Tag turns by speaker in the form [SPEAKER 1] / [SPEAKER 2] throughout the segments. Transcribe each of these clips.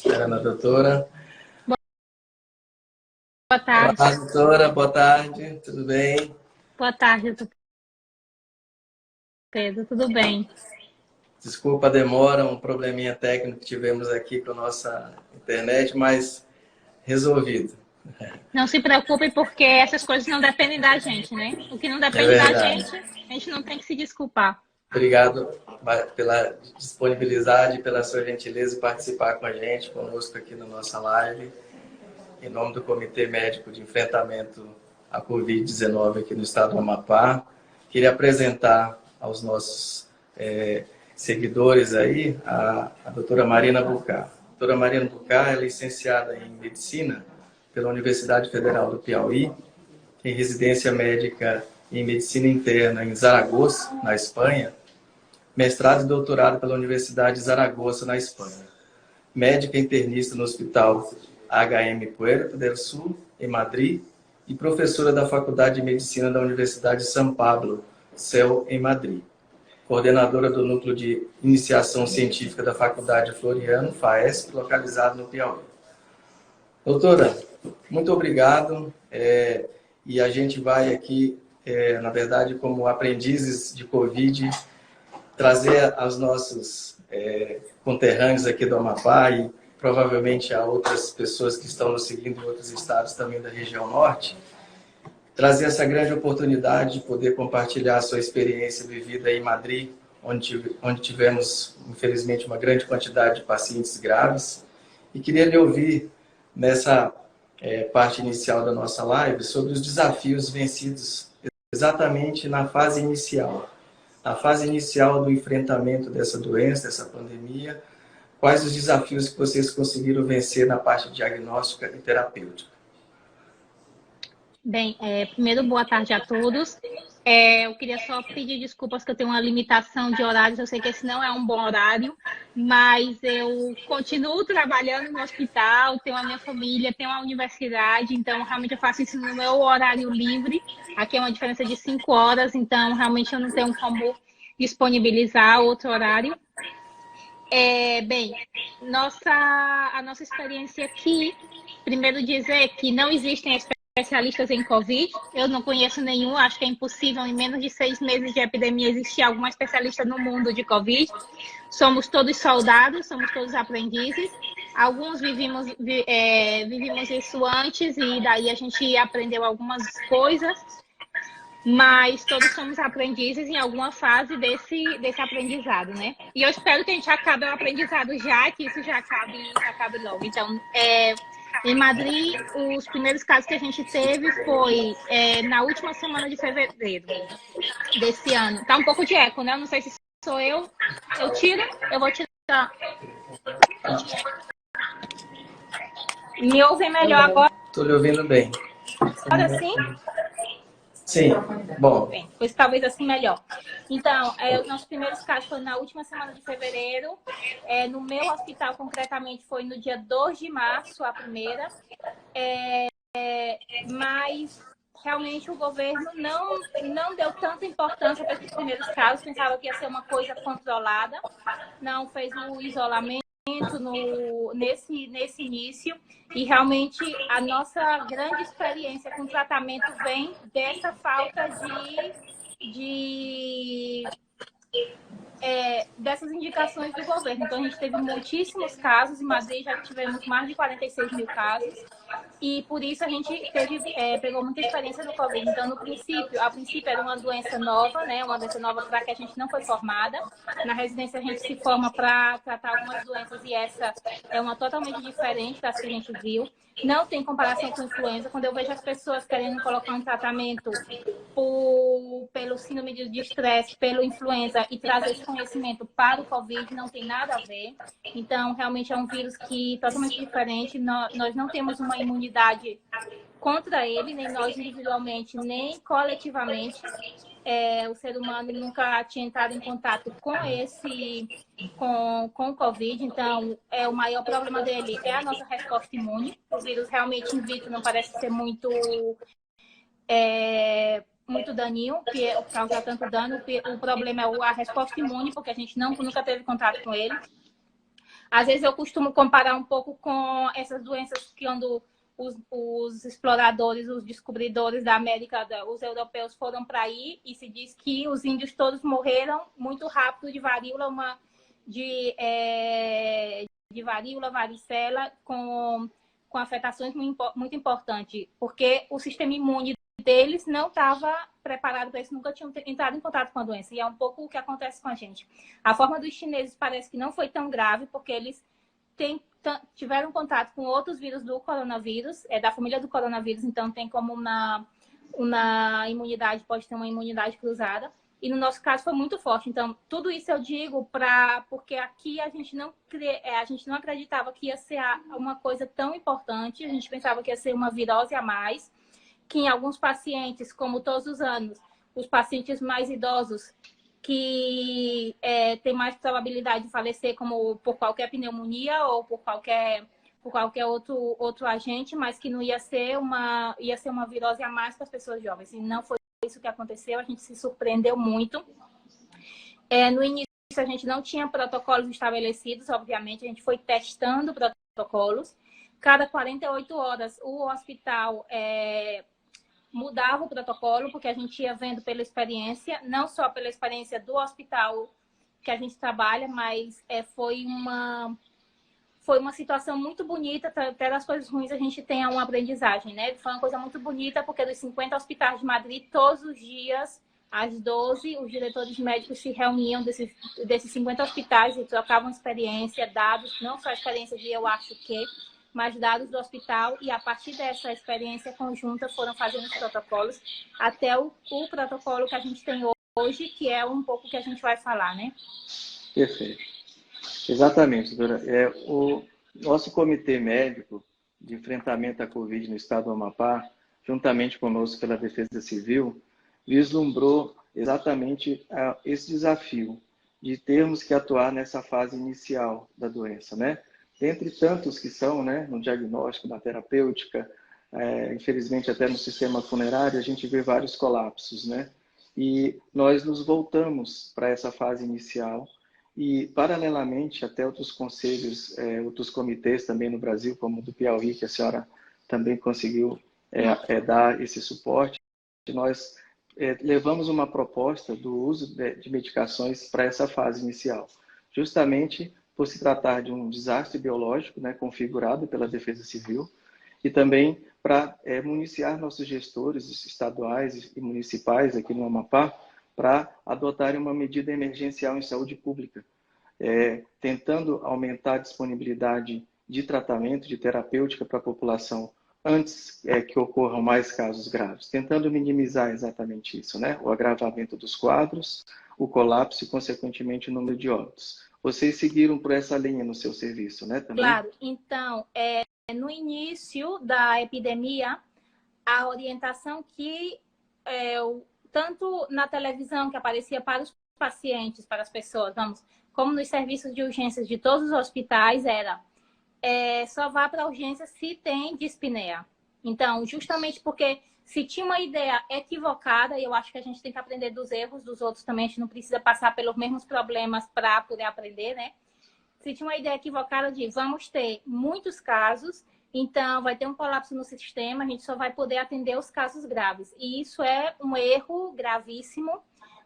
[SPEAKER 1] Ana, doutora.
[SPEAKER 2] Boa tarde.
[SPEAKER 1] Olá, doutora, boa tarde, tudo bem?
[SPEAKER 2] Boa tarde, doutor Pedro. Tudo bem?
[SPEAKER 1] Desculpa a demora, um probleminha técnico que tivemos aqui com a nossa internet, mas resolvido.
[SPEAKER 2] Não se preocupe, porque essas coisas não dependem da gente, né? O que não
[SPEAKER 1] É
[SPEAKER 2] depende da
[SPEAKER 1] verdade.
[SPEAKER 2] gente, a gente não tem que se desculpar.
[SPEAKER 1] Obrigado pela disponibilidade, pela sua gentileza em participar com a gente, conosco aqui na nossa live, em nome do Comitê Médico de Enfrentamento à Covid-19 aqui no estado do Amapá. Queria apresentar aos nossos seguidores aí a doutora Marina Bucá. A doutora Marina Bucá é licenciada em Medicina pela Universidade Federal do Piauí, em residência médica em Medicina Interna em Zaragoza, na Espanha, mestrado e doutorado pela Universidade de Zaragoza, na Espanha. Médica internista no Hospital HM Puerto del Sul, em Madrid, e professora da Faculdade de Medicina da Universidade de São Pablo, CEL, em Madrid. Coordenadora do Núcleo de Iniciação Científica da Faculdade Floriano, FAESP, localizado no Piauí. Doutora, muito obrigado. E a gente vai aqui, na verdade, como aprendizes de Covid, trazer aos nossos conterrâneos aqui do Amapá e provavelmente a outras pessoas que estão nos seguindo em outros estados também da região norte, trazer essa grande oportunidade de poder compartilhar a sua experiência vivida em Madrid, onde tivemos, infelizmente, uma grande quantidade de pacientes graves. E queria lhe ouvir nessa parte inicial da nossa live sobre os desafios vencidos exatamente na fase inicial. Na fase inicial do enfrentamento dessa doença, dessa pandemia, quais os desafios que vocês conseguiram vencer na parte diagnóstica e terapêutica?
[SPEAKER 2] Bem, primeiro, boa tarde a todos. Eu queria só pedir desculpas que eu tenho uma limitação de horários. Eu sei que esse não é um bom horário, mas eu continuo trabalhando no hospital, tenho a minha família, tenho a universidade, então realmente eu faço isso no meu horário livre. Aqui é uma diferença de 5 horas, então realmente eu não tenho como disponibilizar outro horário. Bem, a nossa experiência aqui, primeiro dizer que não existem especialistas em Covid, eu não conheço nenhum, acho que é impossível em menos de 6 meses de epidemia existir alguma especialista no mundo de Covid. Somos todos soldados, somos todos aprendizes. Alguns vivimos isso antes e daí a gente aprendeu algumas coisas, mas todos somos aprendizes em alguma fase desse aprendizado, né? E eu espero que a gente acabe o aprendizado já, que isso já acabe logo. Então, em Madrid, os primeiros casos que a gente teve foi na última semana de fevereiro desse ano. Tá um pouco de eco, né? Eu não sei se sou eu. Eu tiro? Eu vou tirar. Me ouvem melhor agora?
[SPEAKER 1] Estou lhe ouvindo bem.
[SPEAKER 2] Agora sim?
[SPEAKER 1] Sim, bom.
[SPEAKER 2] Bem, pois talvez assim melhor. Então, os nossos primeiros casos foram na última semana de fevereiro. No meu hospital, concretamente, foi no dia 2 de março, a primeira. Mas realmente o governo não deu tanta importância para esses primeiros casos. Pensava que ia ser uma coisa controlada. Não fez o isolamento nesse início. E realmente a nossa grande experiência com o tratamento vem dessa falta dessas indicações do governo. Então, a gente teve muitíssimos casos. Em Madrid já tivemos mais de 46 mil casos. E por isso a gente pegou muita experiência no Covid. Então, a princípio era uma doença nova, né? Uma doença nova para que a gente não foi formada. Na residência a gente se forma para tratar algumas doenças e essa é uma totalmente diferente das que a gente viu. Não tem comparação com influenza. Quando eu vejo as pessoas querendo colocar um tratamento pelo síndrome de estresse, pelo influenza e trazer esse conhecimento para o Covid, não tem nada a ver. Então, realmente é um vírus que é totalmente diferente. Nós não temos uma imunidade contra ele, nem nós individualmente, nem coletivamente. O ser humano nunca tinha entrado em contato com o Covid, então o maior problema dele é a nossa resposta imune. O vírus realmente in vitro não parece ser muito daninho, que causa tanto dano. O problema é a resposta imune, porque a gente nunca teve contato com ele. Às vezes eu costumo comparar um pouco com essas doenças que quando os exploradores, os descobridores da América, os europeus foram para aí e se diz que os índios todos morreram muito rápido de varíola, de varíola, varicela, com afetações muito importantes, porque o sistema imune deles não estava preparado para isso, nunca tinham entrado em contato com a doença. E é um pouco o que acontece com a gente. A forma dos chineses parece que não foi tão grave, porque eles tiveram contato com outros vírus do coronavírus, da família do coronavírus, então tem como uma imunidade, pode ter uma imunidade cruzada. E no nosso caso foi muito forte. Então, tudo isso eu digo porque aqui a gente não acreditava que ia ser uma coisa tão importante. A gente pensava que ia ser uma virose a mais, que em alguns pacientes, como todos os anos, os pacientes mais idosos que têm mais probabilidade de falecer, como por qualquer pneumonia ou por qualquer outro agente, mas que não ia ser uma virose a mais para as pessoas jovens. E não foi isso que aconteceu, a gente se surpreendeu muito. No início, a gente não tinha protocolos estabelecidos, obviamente, a gente foi testando protocolos. Cada 48 horas, o hospital mudava o protocolo, porque a gente ia vendo pela experiência, não só pela experiência do hospital que a gente trabalha, mas foi uma situação muito bonita, até das coisas ruins a gente tem uma aprendizagem, né? Foi uma coisa muito bonita, porque dos 50 hospitais de Madrid, todos os dias, às 12, os diretores médicos se reuniam desses 50 hospitais e trocavam experiência, dados, não só a experiência de eu acho que, mas dados do hospital, e a partir dessa experiência conjunta foram fazendo os protocolos, até o protocolo que a gente tem hoje, que é um pouco que a gente vai falar, né?
[SPEAKER 1] Perfeito. Exatamente, doutora. O nosso comitê médico de enfrentamento à Covid no estado do Amapá, juntamente conosco pela Defesa Civil, vislumbrou exatamente esse desafio de termos que atuar nessa fase inicial da doença, né? Dentre tantos que são, né, no diagnóstico, na terapêutica, infelizmente até no sistema funerário, a gente vê vários colapsos, né? E nós nos voltamos para essa fase inicial e, paralelamente, até outros conselhos, outros comitês também no Brasil, como o do Piauí, que a senhora também conseguiu dar esse suporte, nós levamos uma proposta do uso de medicações para essa fase inicial, justamente por se tratar de um desastre biológico, né, configurado pela Defesa Civil, e também para municiar nossos gestores estaduais e municipais aqui no Amapá para adotarem uma medida emergencial em saúde pública, tentando aumentar a disponibilidade de tratamento, de terapêutica para a população antes que ocorram mais casos graves, tentando minimizar exatamente isso, né? O agravamento dos quadros, o colapso e, consequentemente, o número de óbitos. Vocês seguiram por essa linha no seu serviço, né? Também?
[SPEAKER 2] Claro. Então, no início da epidemia, a orientação que, tanto na televisão que aparecia para os pacientes, para as pessoas, como nos serviços de urgências de todos os hospitais, era só vá para a urgência se tem dispneia. Então, justamente porque se tinha uma ideia equivocada, e eu acho que a gente tem que aprender dos erros dos outros também, a gente não precisa passar pelos mesmos problemas para poder aprender, né? Se tinha uma ideia equivocada de vamos ter muitos casos, então vai ter um colapso no sistema, a gente só vai poder atender os casos graves. E isso é um erro gravíssimo,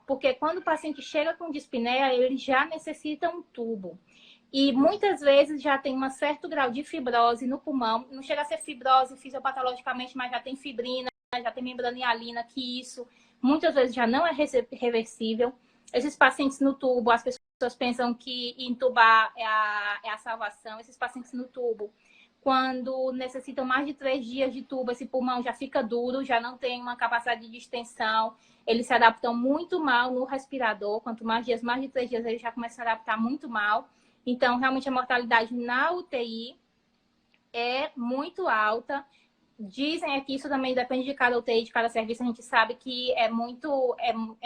[SPEAKER 2] porque quando o paciente chega com dispneia, ele já necessita um tubo. E muitas vezes já tem um certo grau de fibrose no pulmão. Não chega a ser fibrose fisiopatologicamente, mas já tem fibrina, já tem membrana hialina, que isso muitas vezes já não é reversível. Esses pacientes no tubo, as pessoas pensam que entubar é a salvação. Esses pacientes no tubo, quando necessitam mais de 3 dias de tubo, esse pulmão já fica duro, já não tem uma capacidade de distensão. Eles se adaptam muito mal no respirador. Quanto mais dias, mais de 3 dias, eles já começam a se adaptar muito mal. Então, realmente, a mortalidade na UTI é muito alta. Dizem que isso também depende de cada UTI, de cada serviço. A gente sabe que é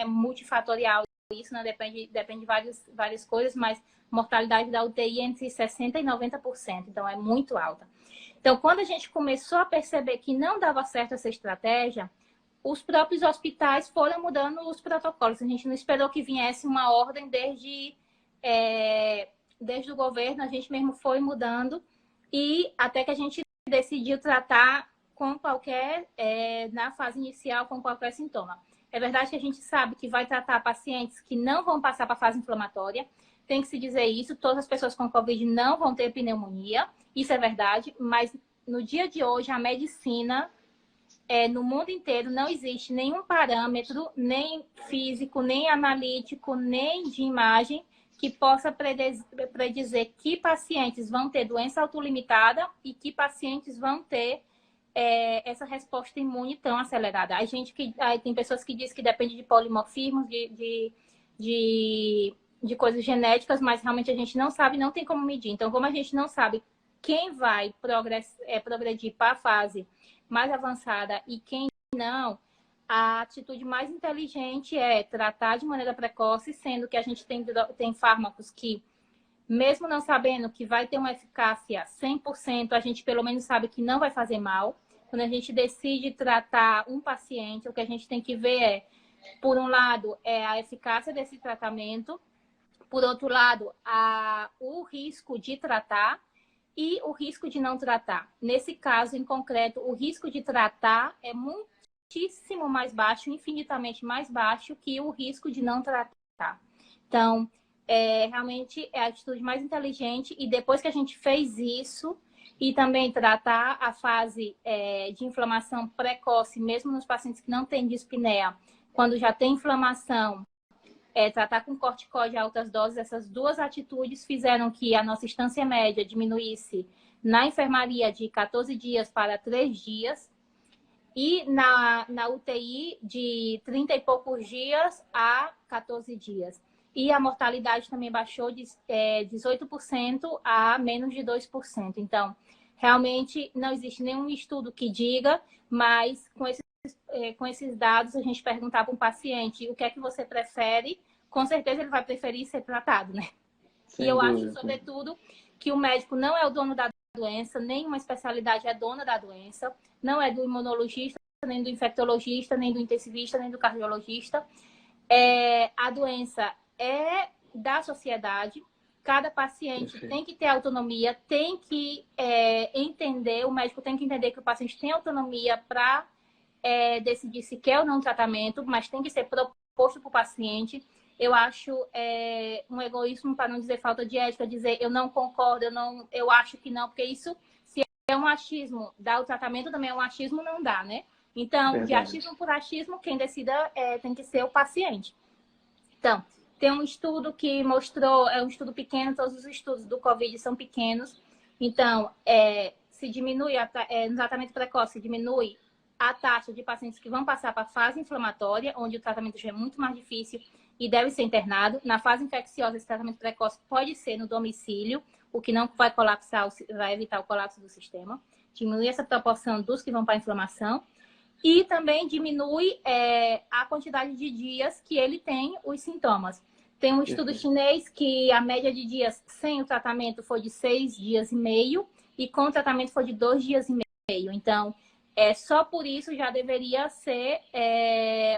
[SPEAKER 2] multifatorial isso, né? Depende de várias coisas, mas a mortalidade da UTI é entre 60% e 90%. Então, é muito alta. Então, quando a gente começou a perceber que não dava certo essa estratégia, os próprios hospitais foram mudando os protocolos. A gente não esperou que viesse uma ordem desde desde o governo, a gente mesmo foi mudando e até que a gente decidiu tratar com qualquer, na fase inicial, com qualquer sintoma. É verdade que a gente sabe que vai tratar pacientes que não vão passar para a fase inflamatória. Tem que se dizer isso, todas as pessoas com Covid não vão ter pneumonia, isso é verdade, mas no dia de hoje a medicina, no mundo inteiro, não existe nenhum parâmetro, nem físico, nem analítico, nem de imagem, que possa predizer que pacientes vão ter doença autolimitada e que pacientes vão ter essa resposta imune tão acelerada. Tem pessoas que dizem que depende de polimorfismos, de coisas genéticas, mas realmente a gente não sabe, não tem como medir. Então, como a gente não sabe quem vai progredir para a fase mais avançada e quem não, a atitude mais inteligente é tratar de maneira precoce, sendo que a gente tem fármacos que, mesmo não sabendo que vai ter uma eficácia 100%, a gente pelo menos sabe que não vai fazer mal. Quando a gente decide tratar um paciente, o que a gente tem que ver por um lado, a eficácia desse tratamento, por outro lado, o risco de tratar e o risco de não tratar. Nesse caso, em concreto, o risco de tratar é muitíssimo mais baixo, infinitamente mais baixo que o risco de não tratar. Então, realmente é a atitude mais inteligente e depois que a gente fez isso e também tratar a fase de inflamação precoce, mesmo nos pacientes que não têm dispneia, quando já tem inflamação, tratar com corticóide a altas doses, essas duas atitudes fizeram que a nossa instância média diminuísse na enfermaria de 14 dias para 3 dias e na UTI de 30 e poucos dias a 14 dias. E a mortalidade também baixou de 18% a menos de 2%. Então, realmente não existe nenhum estudo que diga, mas com esses dados, a gente perguntar para um paciente o que é que você prefere, com certeza ele vai preferir ser tratado, né?
[SPEAKER 1] Sem
[SPEAKER 2] e eu
[SPEAKER 1] dúvida.
[SPEAKER 2] acho, sobretudo, que o médico não é o dono da doença, nenhuma especialidade é dona da doença, não é do imunologista, nem do infectologista, nem do intensivista, nem do cardiologista. A doença é da sociedade, cada paciente
[SPEAKER 1] Perfeito.
[SPEAKER 2] tem que ter autonomia, tem que entender, o médico tem que entender que o paciente tem autonomia para decidir se quer ou não tratamento, mas tem que ser proposto para o paciente. Eu acho um egoísmo, para não dizer falta de ética, dizer eu não concordo, eu acho que não, porque isso, se é um achismo, dar o tratamento também é um achismo, não dá, né? Então,
[SPEAKER 1] Verdade.
[SPEAKER 2] de achismo por achismo, quem decida tem que ser o paciente. Então, tem um estudo que mostrou, é um estudo pequeno, todos os estudos do Covid são pequenos. Então, se diminui, no tratamento precoce, diminui a taxa de pacientes que vão passar para a fase inflamatória, onde o tratamento já é muito mais difícil e deve ser internado. Na fase infecciosa, esse tratamento precoce pode ser no domicílio, o que não vai colapsar, vai evitar o colapso do sistema. Diminui essa proporção dos que vão para a inflamação. E também diminui a quantidade de dias que ele tem os sintomas. Tem um estudo chinês que a média de dias sem o tratamento foi de 6 dias e meio e com o tratamento foi de 2 dias e meio. Então, só por isso já deveria ser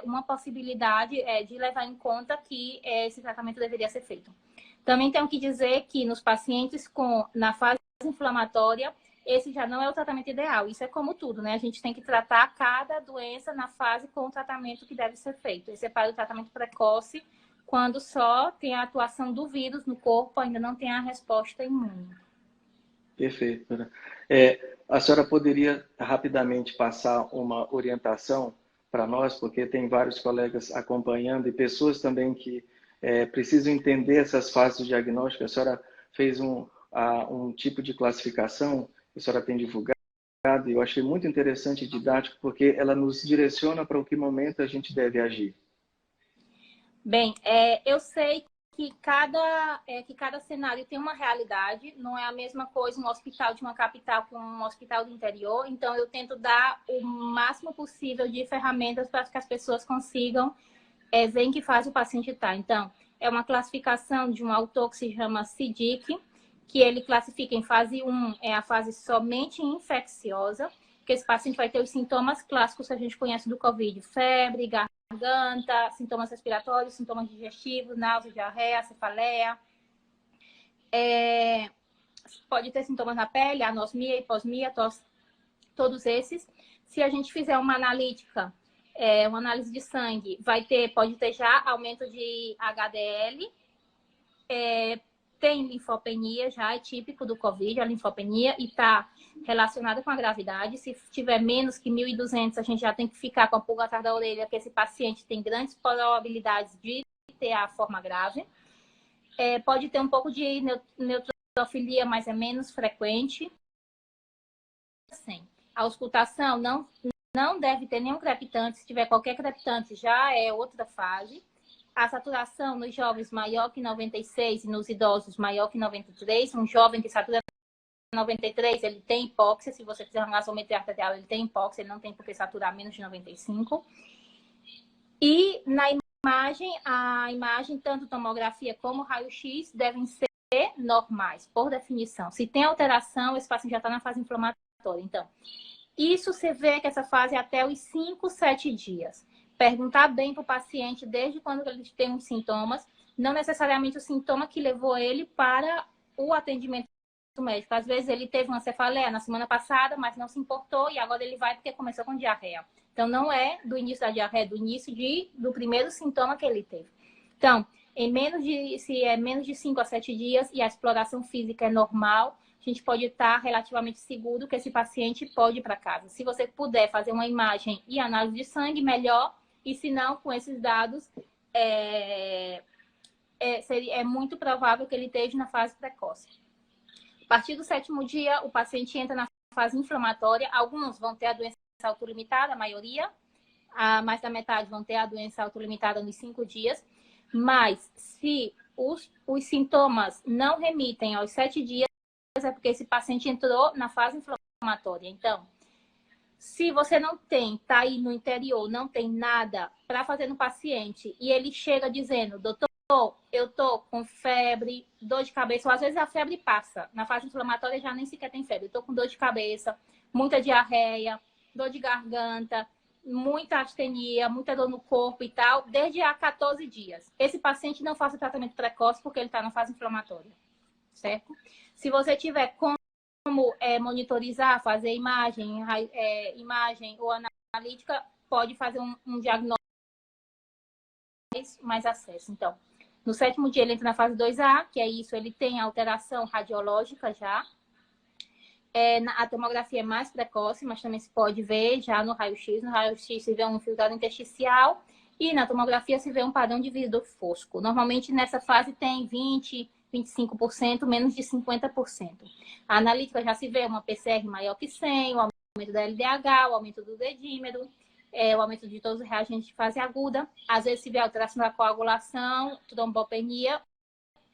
[SPEAKER 2] uma possibilidade de levar em conta que esse tratamento deveria ser feito. Também tenho que dizer que nos pacientes na fase inflamatória, esse já não é o tratamento ideal. Isso é como tudo, né? A gente tem que tratar cada doença na fase com o tratamento que deve ser feito. Esse é para o tratamento precoce, quando só tem a atuação do vírus no corpo, ainda não tem a resposta imune.
[SPEAKER 1] Perfeito, né? A senhora poderia rapidamente passar uma orientação para nós, porque tem vários colegas acompanhando e pessoas também que precisam entender essas fases diagnósticas. A senhora fez um tipo de classificação que a senhora tem divulgado e eu achei muito interessante e didático, porque ela nos direciona para o que momento a gente deve agir.
[SPEAKER 2] Bem, eu sei que cada cenário tem uma realidade, não é a mesma coisa um hospital de uma capital com um hospital do interior, então eu tento dar o máximo possível de ferramentas para que as pessoas consigam ver em que fase o paciente está. Então, é uma classificação de um autor que se chama CIDIC, que ele classifica em fase 1, é a fase somente infecciosa, que esse paciente vai ter os sintomas clássicos que a gente conhece do Covid, febre, garganta, sintomas respiratórios, sintomas digestivos, náusea, diarreia, cefaleia. Pode ter sintomas na pele, anosmia, hiposmia, tosse, todos esses. Se a gente fizer uma analítica, uma análise de sangue, pode ter já aumento de HDL, tem linfopenia, já é típico do Covid, a linfopenia, e está relacionada com a gravidade. Se tiver menos que 1.200, a gente já tem que ficar com a pulga atrás da orelha, porque esse paciente tem grandes probabilidades de ter a forma grave. Pode ter um pouco de neutrofilia, mas é menos frequente. Sim. A auscultação não deve ter nenhum crepitante. Se tiver qualquer crepitante, já é outra fase. A saturação nos jovens maior que 96 e nos idosos maior que 93. Um jovem que satura 93, ele tem hipóxia. Se você fizer uma gasometria arterial, ele tem hipóxia. Ele não tem por que saturar menos de 95. E na a imagem, tanto tomografia como raio-x, devem ser normais, por definição. Se tem alteração, esse paciente já está na fase inflamatória. Então, isso você vê que essa fase é até os 5, 7 dias. Perguntar bem para o paciente desde quando ele tem os sintomas, não necessariamente o sintoma que levou ele para o atendimento médico. Às vezes ele teve uma cefaleia na semana passada, mas não se importou e agora ele vai porque começou com diarreia. Então, não é do início da diarreia, é do início do primeiro sintoma que ele teve. Então, se é menos de 5 a 7 dias e a exploração física é normal, a gente pode estar relativamente seguro que esse paciente pode ir para casa. Se você puder fazer uma imagem e análise de sangue, melhor. E se não, com esses dados, é muito provável que ele esteja na fase precoce. A partir do 7º dia, o paciente entra na fase inflamatória. Alguns vão ter a doença autolimitada, a maioria. Mais da metade vão ter a doença autolimitada nos 5 dias. Mas se os sintomas não remitem aos 7 dias, é porque esse paciente entrou na fase inflamatória. Então, se você não tem, está aí no interior, não tem nada para fazer no paciente e ele chega dizendo, doutor, eu tô com febre, dor de cabeça, ou às vezes a febre passa. Na fase inflamatória já nem sequer tem febre. Eu tô com dor de cabeça, muita diarreia, dor de garganta, muita astenia, muita dor no corpo e tal, desde há 14 dias. Esse paciente não faça tratamento precoce porque ele está na fase inflamatória, certo? Se você tiver como monitorizar, fazer imagem ou analítica, pode fazer um diagnóstico mais acesso. Então, no 7º dia ele entra na fase 2A, que é isso, ele tem alteração radiológica já. A tomografia é mais precoce, mas também se pode ver já no raio-x. No raio-x se vê um infiltrado intersticial e na tomografia se vê um padrão de vidro fosco. Normalmente nessa fase tem 20%, 25%, menos de 50%. A analítica já se vê uma PCR maior que 100, o aumento da LDH, o aumento do dedímero, o aumento de todos os reagentes de fase aguda. Às vezes se vê alteração da coagulação, trombopenia.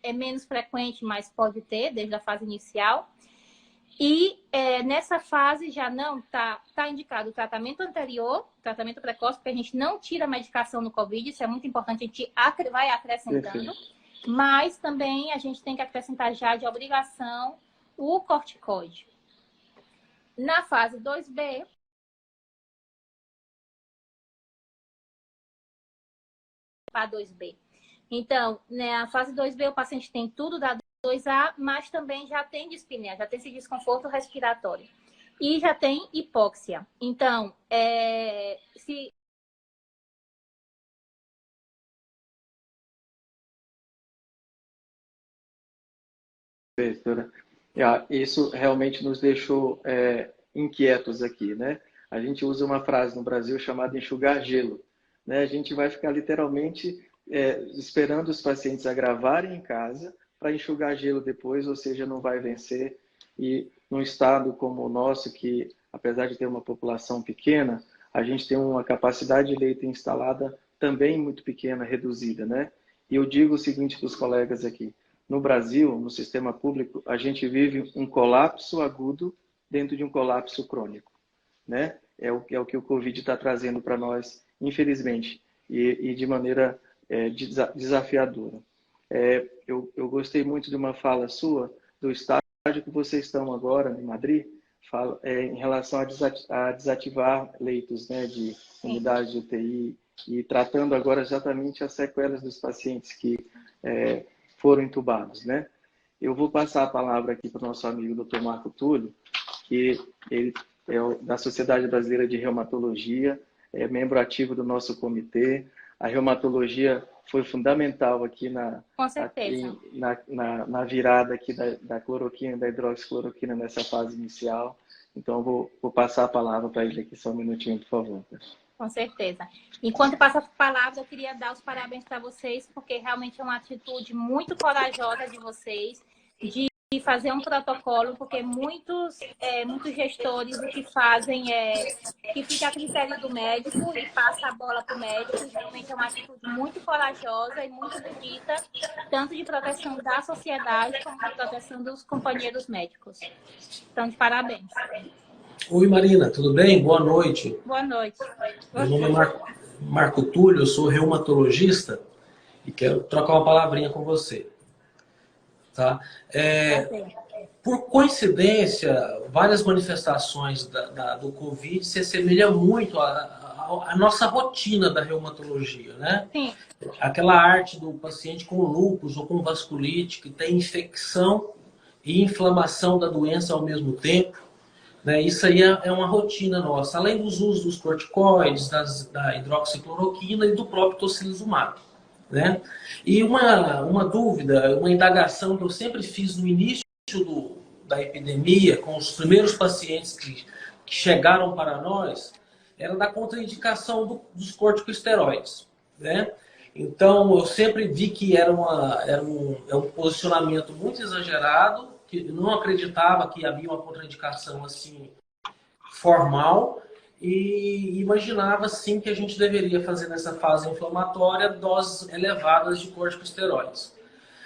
[SPEAKER 2] É menos frequente, mas pode ter desde a fase inicial. E nessa fase já não tá indicado o tratamento anterior, tratamento precoce, porque a gente não tira a medicação no Covid, isso é muito importante, a gente vai acrescentando. Perfeito. Mas também a gente tem que acrescentar já de obrigação o corticoide. Na fase 2B, para 2B. Então, na fase 2B, o paciente tem tudo da 2A, mas também já tem dispneia, já tem esse desconforto respiratório. E já tem hipóxia. Então,
[SPEAKER 1] Professora, isso realmente nos deixou inquietos aqui, né? A gente usa uma frase no Brasil chamada enxugar gelo, né? A gente vai ficar literalmente esperando os pacientes agravarem em casa para enxugar gelo depois, ou seja, não vai vencer. E num estado como o nosso, que apesar de ter uma população pequena, a gente tem uma capacidade de leito instalada também muito pequena, reduzida, né? E eu digo o seguinte para os colegas aqui: no Brasil, no sistema público, a gente vive um colapso agudo dentro de um colapso crônico, né? É o que o Covid está trazendo para nós, infelizmente, e de maneira desafiadora. Eu gostei muito de uma fala sua, do estágio que vocês estão agora em Madrid, em relação a desativar leitos, né, de unidades de UTI, e tratando agora exatamente as sequelas dos pacientes que foram entubados, né? Eu vou passar a palavra aqui para o nosso amigo Dr. Marco Túlio, que ele é da Sociedade Brasileira de Reumatologia, é membro ativo do nosso comitê. A reumatologia foi fundamental aqui
[SPEAKER 2] Com certeza.
[SPEAKER 1] na virada aqui da cloroquina, da hidroxicloroquina nessa fase inicial. Então, vou passar a palavra para ele aqui só um minutinho, por favor.
[SPEAKER 2] Com certeza. Enquanto passa a palavra, eu queria dar os parabéns para vocês, porque realmente é uma atitude muito corajosa de vocês, de fazer um protocolo, porque muitos gestores o que fazem é que fica a critério do médico e passa a bola para o médico. Realmente é uma atitude muito corajosa e muito bonita, tanto de proteção da sociedade como de proteção dos companheiros médicos. Então, de parabéns.
[SPEAKER 3] Oi, Marina, tudo bem? Boa noite.
[SPEAKER 2] Boa noite.
[SPEAKER 3] Meu nome é Marco Túlio, eu sou reumatologista e quero trocar uma palavrinha com você. Tá? Por coincidência, várias manifestações do Covid se assemelham muito à nossa rotina da reumatologia, né?
[SPEAKER 2] Sim.
[SPEAKER 3] Aquela arte do paciente com lúpus ou com vasculite, que tem infecção e inflamação da doença ao mesmo tempo. Né? Isso aí é uma rotina nossa, além dos usos dos corticoides, da hidroxicloroquina e do próprio tocilizumab. Né? E uma dúvida, uma indagação que eu sempre fiz no início da epidemia, com os primeiros pacientes que chegaram para nós, era da contraindicação dos corticosteroides. Né? Então, eu sempre vi que era um posicionamento muito exagerado, que não acreditava que havia uma contraindicação assim formal e imaginava sim que a gente deveria fazer nessa fase inflamatória doses elevadas de corticosteroides.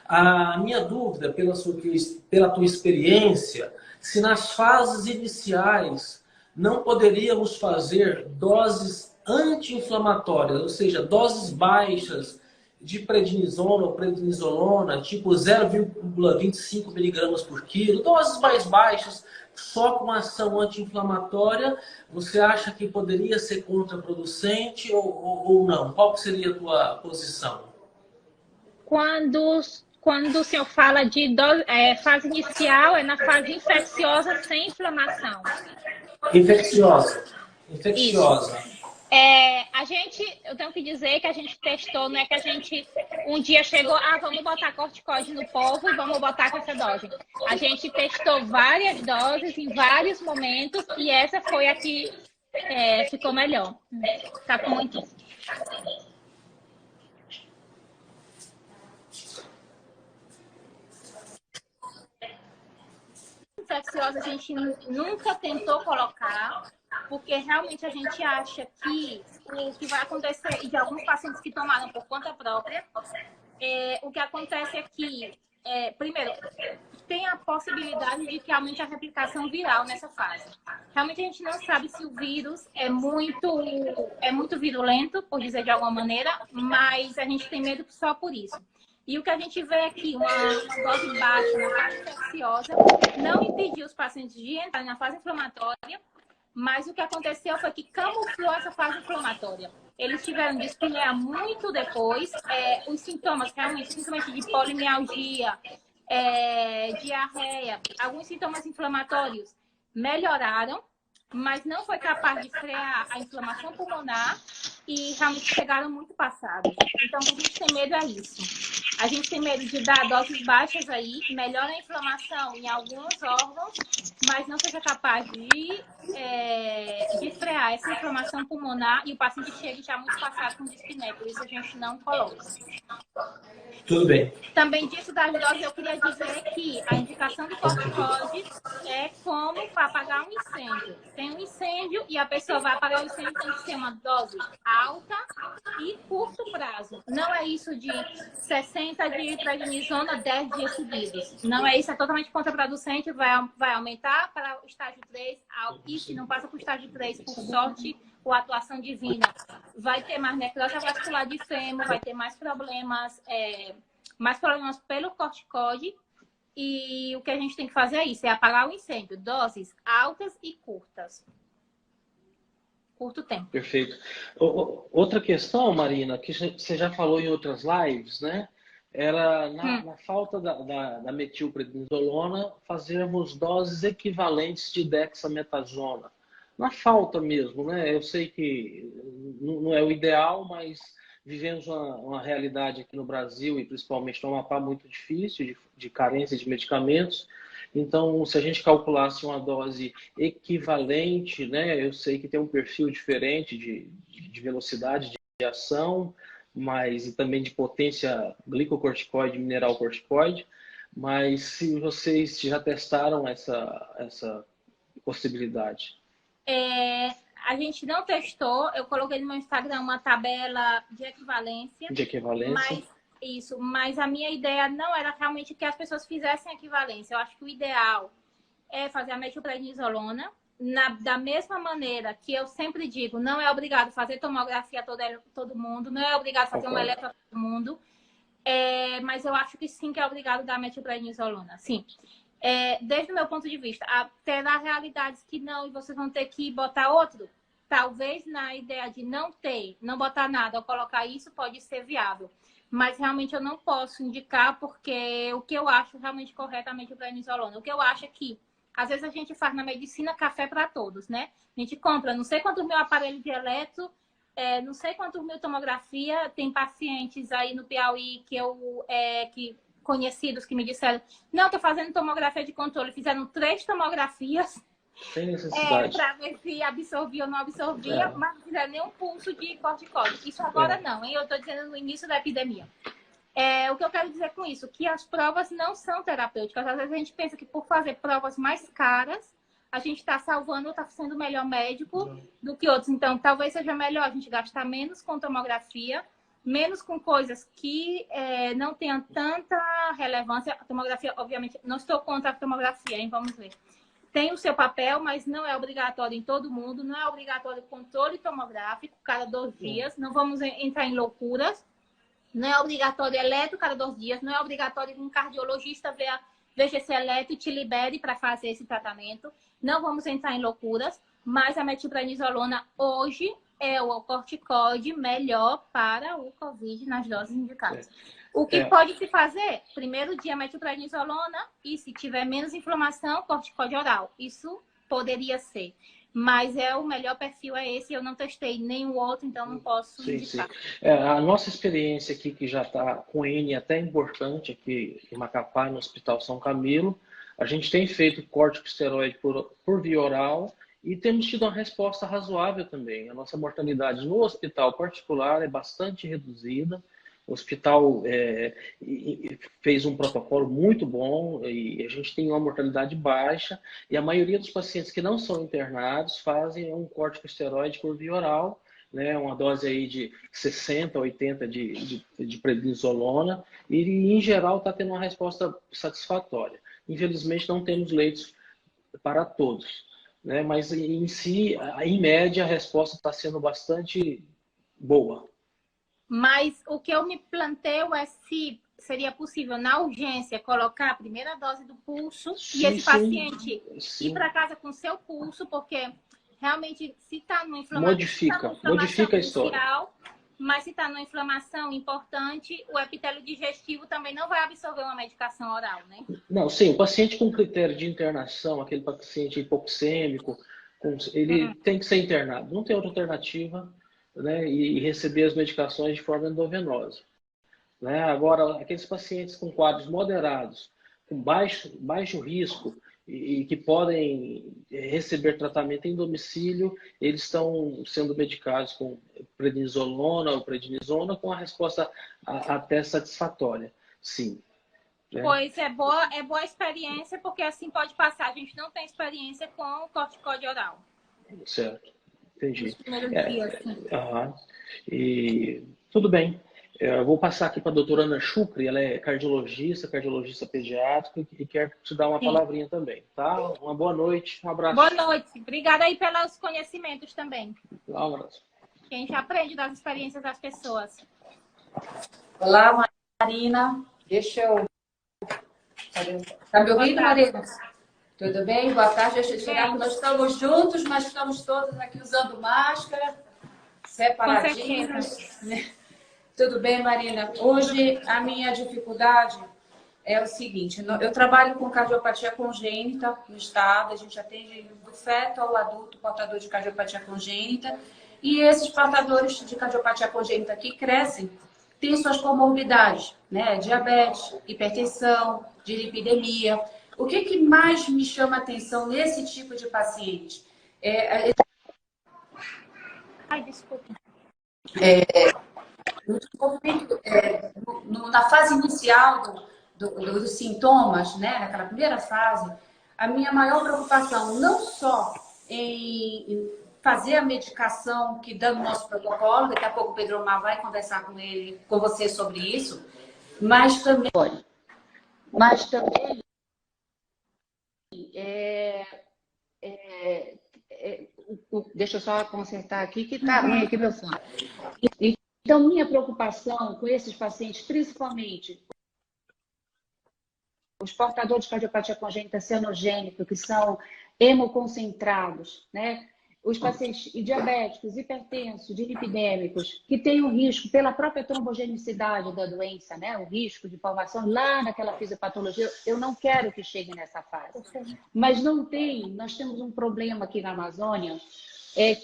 [SPEAKER 3] A minha dúvida, pela tua experiência, se nas fases iniciais não poderíamos fazer doses anti-inflamatórias, ou seja, doses baixas de prednisona ou prednisolona, tipo 0,25 miligramas por quilo, doses mais baixas, só com ação anti-inflamatória, você acha que poderia ser contraproducente ou não? Qual seria a tua posição?
[SPEAKER 2] Quando o senhor fala de fase inicial, é na fase infecciosa sem inflamação.
[SPEAKER 3] Infecciosa.
[SPEAKER 2] Isso. Eu tenho que dizer que a gente testou, não é que a gente um dia chegou, vamos botar corticoide no povo e vamos botar com essa dose. A gente testou várias doses em vários momentos e essa foi a que ficou melhor. Tá com muito. Infecciosa a gente nunca tentou colocar, porque realmente a gente acha que o que vai acontecer, e de alguns pacientes que tomaram por conta própria, o que acontece é que, primeiro, tem a possibilidade de que aumente a replicação viral nessa fase. Realmente a gente não sabe se o vírus é muito virulento, por dizer de alguma maneira, mas a gente tem medo só por isso. E o que a gente vê aqui, uma dose baixa na fase infecciosa, não impediu os pacientes de entrar na fase inflamatória, mas o que aconteceu foi que camuflou essa fase inflamatória. Eles tiveram dispneia muito depois, os sintomas realmente, principalmente de polimialgia, diarreia, alguns sintomas inflamatórios melhoraram, mas não foi capaz de frear a inflamação pulmonar e realmente chegaram muito passados. Então, o que a gente tem medo é isso. A gente tem medo de dar doses baixas aí, melhora a inflamação em alguns órgãos, mas não seja capaz de frear essa inflamação pulmonar e o paciente chega já muito passado com dispneia, por isso a gente não coloca.
[SPEAKER 3] Tudo bem.
[SPEAKER 2] Também disso das doses, eu queria dizer que a indicação do corticoide é como para apagar um incêndio. Tem um incêndio e a pessoa vai apagar o incêndio, tem que ser uma dose alta e curto prazo. Não é isso de 60 de prednisona 10 dias seguidos. Não é isso, é totalmente contraproducente, vai aumentar para o estágio 3, e se não passa para o estágio 3, por sorte, ou atuação divina, vai ter mais necrose vascular de fêmur, vai ter mais problemas pelo corticoide. E o que a gente tem que fazer é isso, é apagar o incêndio. Doses altas e curtas. Curto tempo.
[SPEAKER 4] Perfeito. Outra questão, Marina, que você já falou em outras lives, né?
[SPEAKER 3] era, na falta da metilprednisolona, fazermos doses equivalentes de dexametasona. Na falta mesmo, né? Eu sei que não é o ideal, mas vivemos uma realidade aqui no Brasil e principalmente no Amapá muito difícil, de carência de medicamentos. Então, se a gente calculasse uma dose equivalente, né? Eu sei que tem um perfil diferente de velocidade de ação, mas e também de potência glicocorticoide, mineral corticoide. Mas se vocês já testaram essa possibilidade?
[SPEAKER 2] A gente não testou, eu coloquei no meu Instagram uma tabela de equivalência.
[SPEAKER 3] De equivalência.
[SPEAKER 2] Mas a minha ideia não era realmente que as pessoas fizessem equivalência. Eu acho que o ideal é fazer a metilprednisolona da mesma maneira que eu sempre digo, não é obrigado fazer tomografia a todo mundo, não é obrigado fazer um eletro a todo mundo, mas eu acho que sim que é obrigado dar metilprednisolona, sim. Desde o meu ponto de vista, terá realidades que não e vocês vão ter que botar outro. Talvez na ideia de não botar nada ou colocar isso pode ser viável. Mas realmente eu não posso indicar porque o que eu acho realmente correto é a metilprednisolona. O que eu acho é que às vezes a gente faz na medicina café para todos, né? A gente compra não sei quantos mil aparelhos de eletro, não sei quantos mil tomografia. Tem pacientes aí no Piauí que conhecidos que me disseram, não, estou fazendo tomografia de controle. Fizeram 3 tomografias
[SPEAKER 3] sem necessidade.
[SPEAKER 2] Para ver se absorvia ou não absorvia, mas não fizeram nenhum pulso de corticóide. Isso agora não, hein? Eu estou dizendo no início da epidemia. O que eu quero dizer com isso? Que as provas não são terapêuticas. Às vezes a gente pensa que por fazer provas mais caras, a gente está salvando ou está sendo melhor médico do que outros. Então, talvez seja melhor a gente gastar menos com tomografia, menos com coisas que não tenham tanta relevância. A tomografia, obviamente, não estou contra a tomografia, hein? Vamos ver. Tem o seu papel, mas não é obrigatório em todo mundo. Não é obrigatório controle tomográfico cada 2 dias. Não vamos entrar em loucuras. Não é obrigatório eletro cada 2 dias. Não é obrigatório que um cardiologista veja esse eletro e te libere para fazer esse tratamento. Não vamos entrar em loucuras. Mas a metilprednisolona hoje é o corticoide melhor para o COVID nas doses indicadas. O que pode se fazer? Primeiro dia metilprednisolona e se tiver menos inflamação, corticóide oral. Isso poderia ser. Mas o melhor perfil é esse. Eu não testei nenhum outro, então não posso indicar.
[SPEAKER 3] A nossa experiência aqui, que já está com N até importante aqui em Macapá, no Hospital São Camilo, a gente tem feito corticosteroide por via oral e temos tido uma resposta razoável também. A nossa mortalidade no hospital particular é bastante reduzida. O hospital fez um protocolo muito bom e a gente tem uma mortalidade baixa. E a maioria dos pacientes que não são internados fazem um corticosteroide por via oral, né, uma dose aí de 60, 80 de prednisolona. E, em geral, está tendo uma resposta satisfatória. Infelizmente, não temos leitos para todos, né, mas, em si, em média, a resposta está sendo bastante boa.
[SPEAKER 2] Mas o que eu me planteio é se seria possível, na urgência, colocar a primeira dose do pulso e esse paciente ir para casa com seu pulso, porque realmente, se está numa inflamação...
[SPEAKER 3] Modifica a história.
[SPEAKER 2] Mas se está numa inflamação importante, o epitélio digestivo também não vai absorver uma medicação oral, né?
[SPEAKER 3] Não, sim. O paciente com critério de internação, aquele paciente hipoxêmico, ele tem que ser internado. Não tem outra alternativa, né, e receber as medicações de forma endovenosa. Né? Agora, aqueles pacientes com quadros moderados, com baixo risco e que podem receber tratamento em domicílio, eles estão sendo medicados com prednisolona ou prednisona com a resposta até satisfatória, sim. Né?
[SPEAKER 2] Pois é boa experiência, porque assim pode passar. A gente não tem experiência com o corticóide oral.
[SPEAKER 3] Certo. Entendi.
[SPEAKER 2] Assim.
[SPEAKER 3] E tudo bem. Eu vou passar aqui para a doutora Ana Chucre, ela é cardiologista pediátrica e quer te dar uma palavrinha também, tá? Uma boa noite, um abraço.
[SPEAKER 2] Boa noite. Obrigada aí pelos conhecimentos também.
[SPEAKER 3] Um abraço.
[SPEAKER 2] Que a gente aprende das experiências das pessoas.
[SPEAKER 4] Olá, Marina. Deixa eu... Tá me ouvindo, Marina? Tudo bem? Boa tarde. Deixa eu chegar que nós estamos juntos, mas estamos todos aqui usando máscara, separadinhos. Tudo bem, Marina? Hoje a minha dificuldade é o seguinte, eu trabalho com cardiopatia congênita no estado, a gente atende do feto ao adulto portador de cardiopatia congênita, e esses portadores de cardiopatia congênita que crescem têm suas comorbidades, né? Diabetes, hipertensão, dislipidemia. O que mais me chama a atenção nesse tipo de paciente?
[SPEAKER 2] Ai, desculpa.
[SPEAKER 4] Na fase inicial dos sintomas, né, naquela primeira fase, a minha maior preocupação não só em fazer a medicação que dá no nosso protocolo, daqui a pouco o Pedro Omar vai conversar com você sobre isso, mas também
[SPEAKER 5] deixa eu só consertar aqui, que tá ruim aqui meu som. Então, minha preocupação com esses pacientes, principalmente os portadores de cardiopatia congênita cianogênica, que são hemoconcentrados, né? Os pacientes diabéticos, hipertensos, dislipidêmicos, que têm um risco pela própria trombogenicidade da doença, né? O risco de formação lá naquela fisiopatologia, eu não quero que chegue nessa fase. Mas nós temos um problema aqui na Amazônia,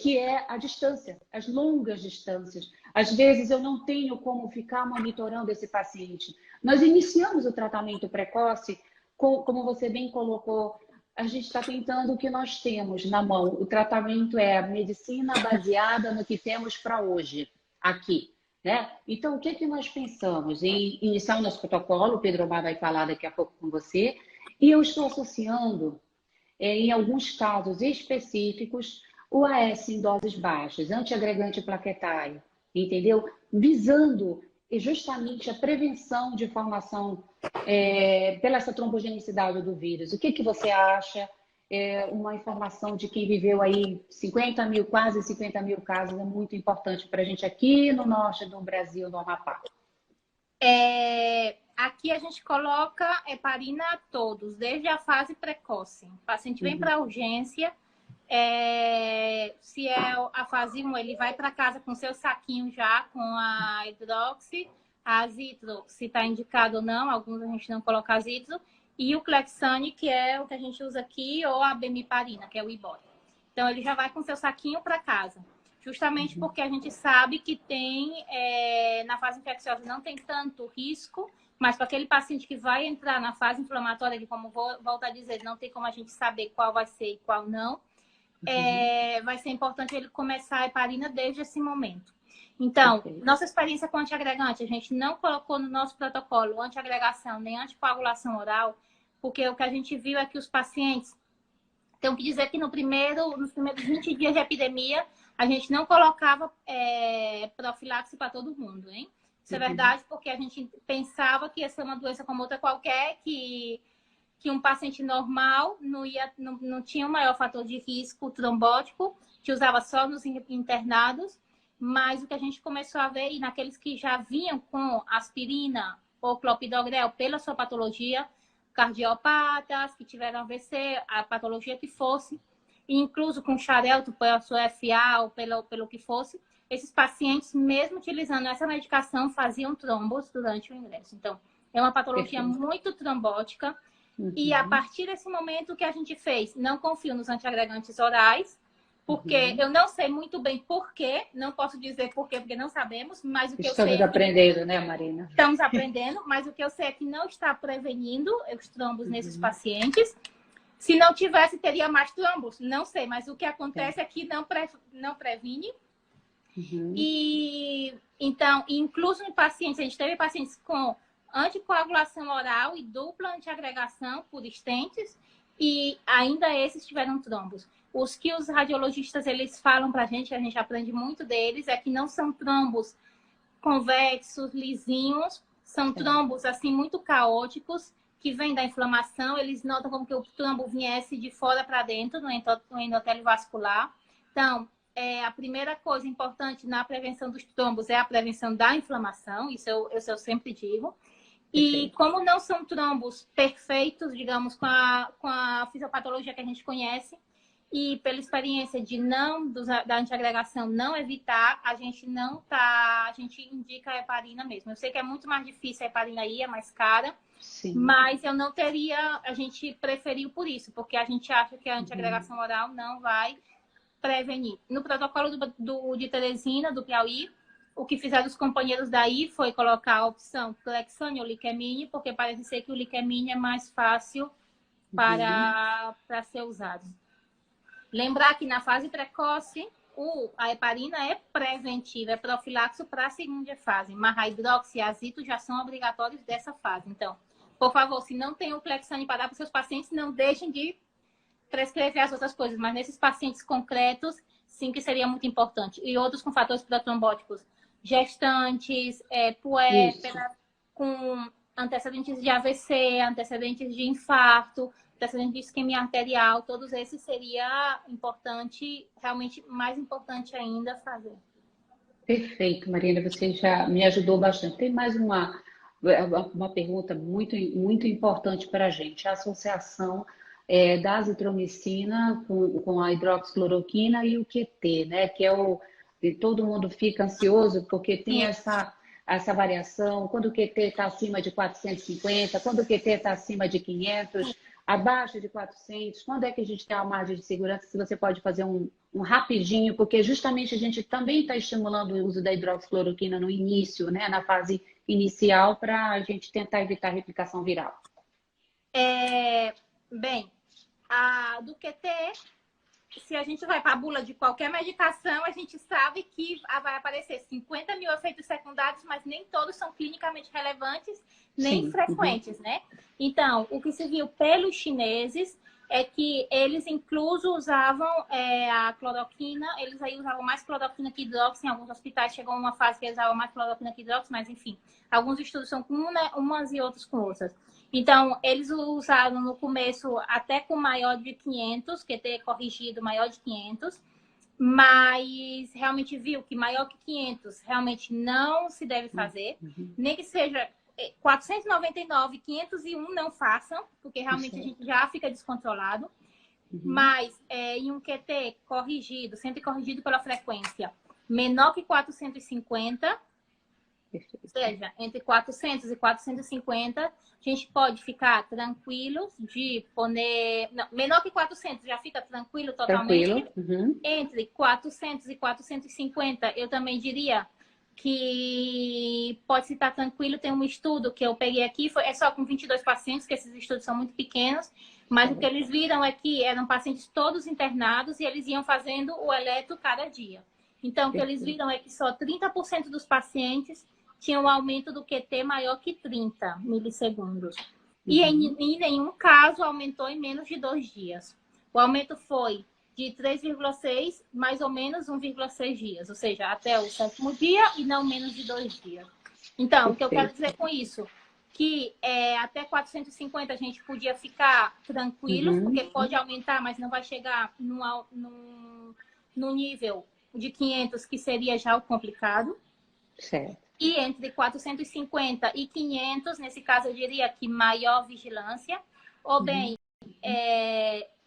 [SPEAKER 5] que é a distância, as longas distâncias. Às vezes eu não tenho como ficar monitorando esse paciente. Nós iniciamos o tratamento precoce, como você bem colocou, a gente está tentando o que nós temos na mão. O tratamento é a medicina baseada no que temos para hoje, aqui, né? Então, o que nós pensamos? Em iniciar o nosso protocolo, o Pedro Omar vai falar daqui a pouco com você, e eu estou associando, em alguns casos específicos, o AS em doses baixas, antiagregante plaquetário, entendeu? Visando justamente a prevenção de formação pela essa trombogenicidade do vírus. O que você acha? Uma informação de quem viveu aí 50 mil, quase 50 mil casos, é muito importante para a gente aqui no norte do Brasil, no Amapá.
[SPEAKER 2] Aqui a gente coloca heparina a todos, desde a fase precoce. O paciente vem para a urgência, se é a fase 1, ele vai para casa com seu saquinho já, com a hidroxi, a azitro, se está indicado ou não, alguns a gente não coloca azitro, e o Clexane, que é o que a gente usa aqui, ou a bemiparina, que é o Ibore. Então, ele já vai com seu saquinho para casa, justamente porque a gente sabe que tem, na fase infecciosa não tem tanto risco, mas para aquele paciente que vai entrar na fase inflamatória, que como volto a dizer, não tem como a gente saber qual vai ser e qual não, vai ser importante ele começar a heparina desde esse momento. Então, nossa experiência com antiagregante, a gente não colocou no nosso protocolo antiagregação nem anticoagulação oral, porque o que a gente viu é que os pacientes, tenho que dizer que nos primeiros 20 dias de epidemia, a gente não colocava profilaxi para todo mundo, hein? Isso é verdade, porque a gente pensava que ia ser uma doença como outra qualquer, que um paciente normal não tinha um maior fator de risco trombótico, que usava só nos internados, mas o que a gente começou a ver, e naqueles que já vinham com aspirina ou clopidogrel pela sua patologia, cardiopatas, que tiveram AVC, a patologia que fosse, incluso com xarelto pela sua FA ou pelo que fosse, esses pacientes, mesmo utilizando essa medicação, faziam trombos durante o ingresso. Então, é uma patologia muito trombótica. E a partir desse momento, o que a gente fez? Não confio nos antiagregantes orais, porque eu não sei muito bem por quê, não posso dizer por quê, porque não sabemos, mas o que eu sei...
[SPEAKER 5] Estamos aprendendo, né, Marina?
[SPEAKER 2] Estamos aprendendo, mas o que eu sei é que não está prevenindo os trombos nesses pacientes. Se não tivesse, teria mais trombos, não sei, mas o que acontece é que não previne. E, então, incluso em pacientes, a gente teve pacientes com anticoagulação oral e dupla antiagregação por estentes, e ainda esses tiveram trombos. Os que os radiologistas eles falam para a gente aprende muito deles, é que não são trombos convexos, lisinhos, são trombos assim muito caóticos, que vêm da inflamação, eles notam como que o trombo viesse de fora para dentro, no endotélio vascular. Então, a primeira coisa importante na prevenção dos trombos é a prevenção da inflamação, isso eu sempre digo. E como não são trombos perfeitos, digamos, com a fisiopatologia que a gente conhece, e pela experiência de não, da antiagregação não evitar, a gente indica a heparina mesmo. Eu sei que é muito mais difícil a heparina aí, é mais cara,
[SPEAKER 5] Sim.
[SPEAKER 2] mas eu não teria, a gente preferiu por isso, porque a gente acha que a antiagregação oral não vai prevenir. No protocolo de Teresina, do Piauí, o que fizeram os companheiros daí foi colocar a opção Clexane ou Liquemine, porque parece ser que o Liquemine é mais fácil para ser usado. Lembrar que na fase precoce, a heparina é preventiva, é profiláxio para a segunda fase, mas a hidroxi e azito já são obrigatórios dessa fase. Então, por favor, se não tem o Clexane para dar para os seus pacientes, não deixem de prescrever as outras coisas, mas nesses pacientes concretos, sim que seria muito importante. E outros com fatores protrombóticos, gestantes, puérperas, com antecedentes de AVC, antecedentes de infarto, antecedentes de isquemia arterial, todos esses seria importante, realmente mais importante ainda fazer.
[SPEAKER 5] Perfeito, Marina, você já me ajudou bastante. Tem mais uma pergunta muito, muito importante para a gente. A associação da azitromicina com a hidroxicloroquina e o QT, né? Que todo mundo fica ansioso porque tem essa variação. Quando o QT está acima de 450, quando o QT está acima de 500, abaixo de 400, quando é que a gente tem uma margem de segurança? Se você pode fazer um rapidinho, porque justamente a gente também está estimulando o uso da hidroxicloroquina no início, né? Na fase inicial, para a gente tentar evitar a replicação viral.
[SPEAKER 2] Bem, do QT, se a gente vai para a bula de qualquer medicação, a gente sabe que vai aparecer 50 mil efeitos secundários, mas nem todos são clinicamente relevantes, nem frequentes, né? Então, o que se viu pelos chineses é que eles incluso usavam a cloroquina, eles aí usavam mais cloroquina que hidroxi, em alguns hospitais chegou uma fase que eles usavam mais cloroquina que hidroxi, mas enfim, alguns estudos são com umas e outros com outras. Então, eles usaram no começo até com maior de 500, QT corrigido maior de 500, mas realmente viu que maior que 500 realmente não se deve fazer, nem que seja 499, 501 não façam, porque realmente a gente já fica descontrolado, mas em um QT corrigido, sempre corrigido pela frequência, menor que 450, ou seja, entre 400 e 450, a gente pode ficar tranquilo de poner... Não, menor que 400 já fica tranquilo totalmente. Entre 400 e 450, eu também diria que pode se estar tranquilo. Tem um estudo que eu peguei aqui, é só com 22 pacientes, que esses estudos são muito pequenos, mas o que eles viram é que eram pacientes todos internados e eles iam fazendo o eletro cada dia. Então, o que eles viram é que só 30% dos pacientes tinha um aumento do QT maior que 30 milissegundos. E em nenhum caso aumentou em menos de 2 dias. O aumento foi de 3,6, mais ou menos 1,6 dias. Ou seja, até o 7º dia e não menos de 2 dias. Então, o que eu quero dizer com isso? Que até 450 a gente podia ficar tranquilos, porque pode aumentar, mas não vai chegar no nível de 500, que seria já o complicado.
[SPEAKER 5] Certo.
[SPEAKER 2] E entre 450 e 500, nesse caso eu diria que maior vigilância, ou bem,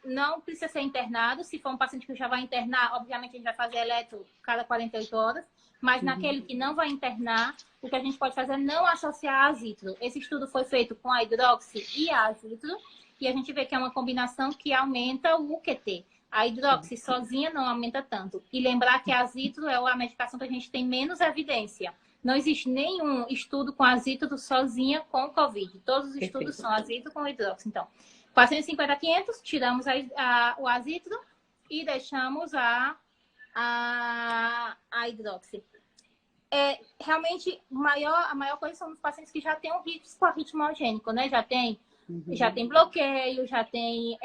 [SPEAKER 2] não precisa ser internado. Se for um paciente que já vai internar, obviamente a gente vai fazer eletro cada 48 horas, mas naquele que não vai internar, o que a gente pode fazer é não associar a azitro. Esse estudo foi feito com a hidroxi e a azitro, e a gente vê que é uma combinação que aumenta o QT. A hidroxi sozinha não aumenta tanto. E lembrar que a azitro é a medicação que a gente tem menos evidência. Não existe nenhum estudo com azitro sozinha com o Covid. Todos os estudos são azitro com hidroxi. Então, 450 a 500, tiramos o azitro e deixamos a hidroxi. Realmente, a maior coisa são os pacientes que já têm um risco arritmogênico, né? Já tem bloqueio, já tem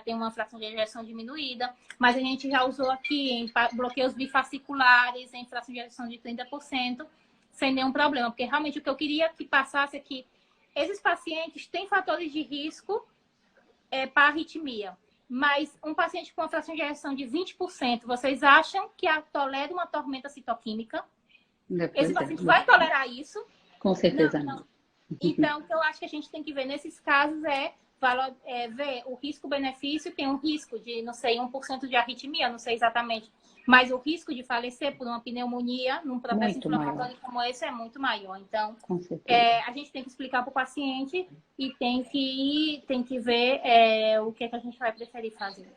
[SPEAKER 2] uma fração de ejeção diminuída, mas a gente já usou aqui em bloqueios bifasciculares, em fração de ejeção de 30%, sem nenhum problema, porque realmente o que eu queria que passasse é que esses pacientes têm fatores de risco para arritmia, mas um paciente com uma fração de ejeção de 20%, vocês acham que tolera uma tormenta citoquímica? Esse paciente vai tolerar isso?
[SPEAKER 5] Com certeza não.
[SPEAKER 2] Então, o que eu acho que a gente tem que ver nesses casos é ver o risco-benefício, tem um risco de, não sei, 1% de arritmia, não sei exatamente, mas o risco de falecer por uma pneumonia num processo inflamatório como esse é muito maior. Então, a gente tem que explicar para o paciente e tem que ver o que a gente vai preferir fazer.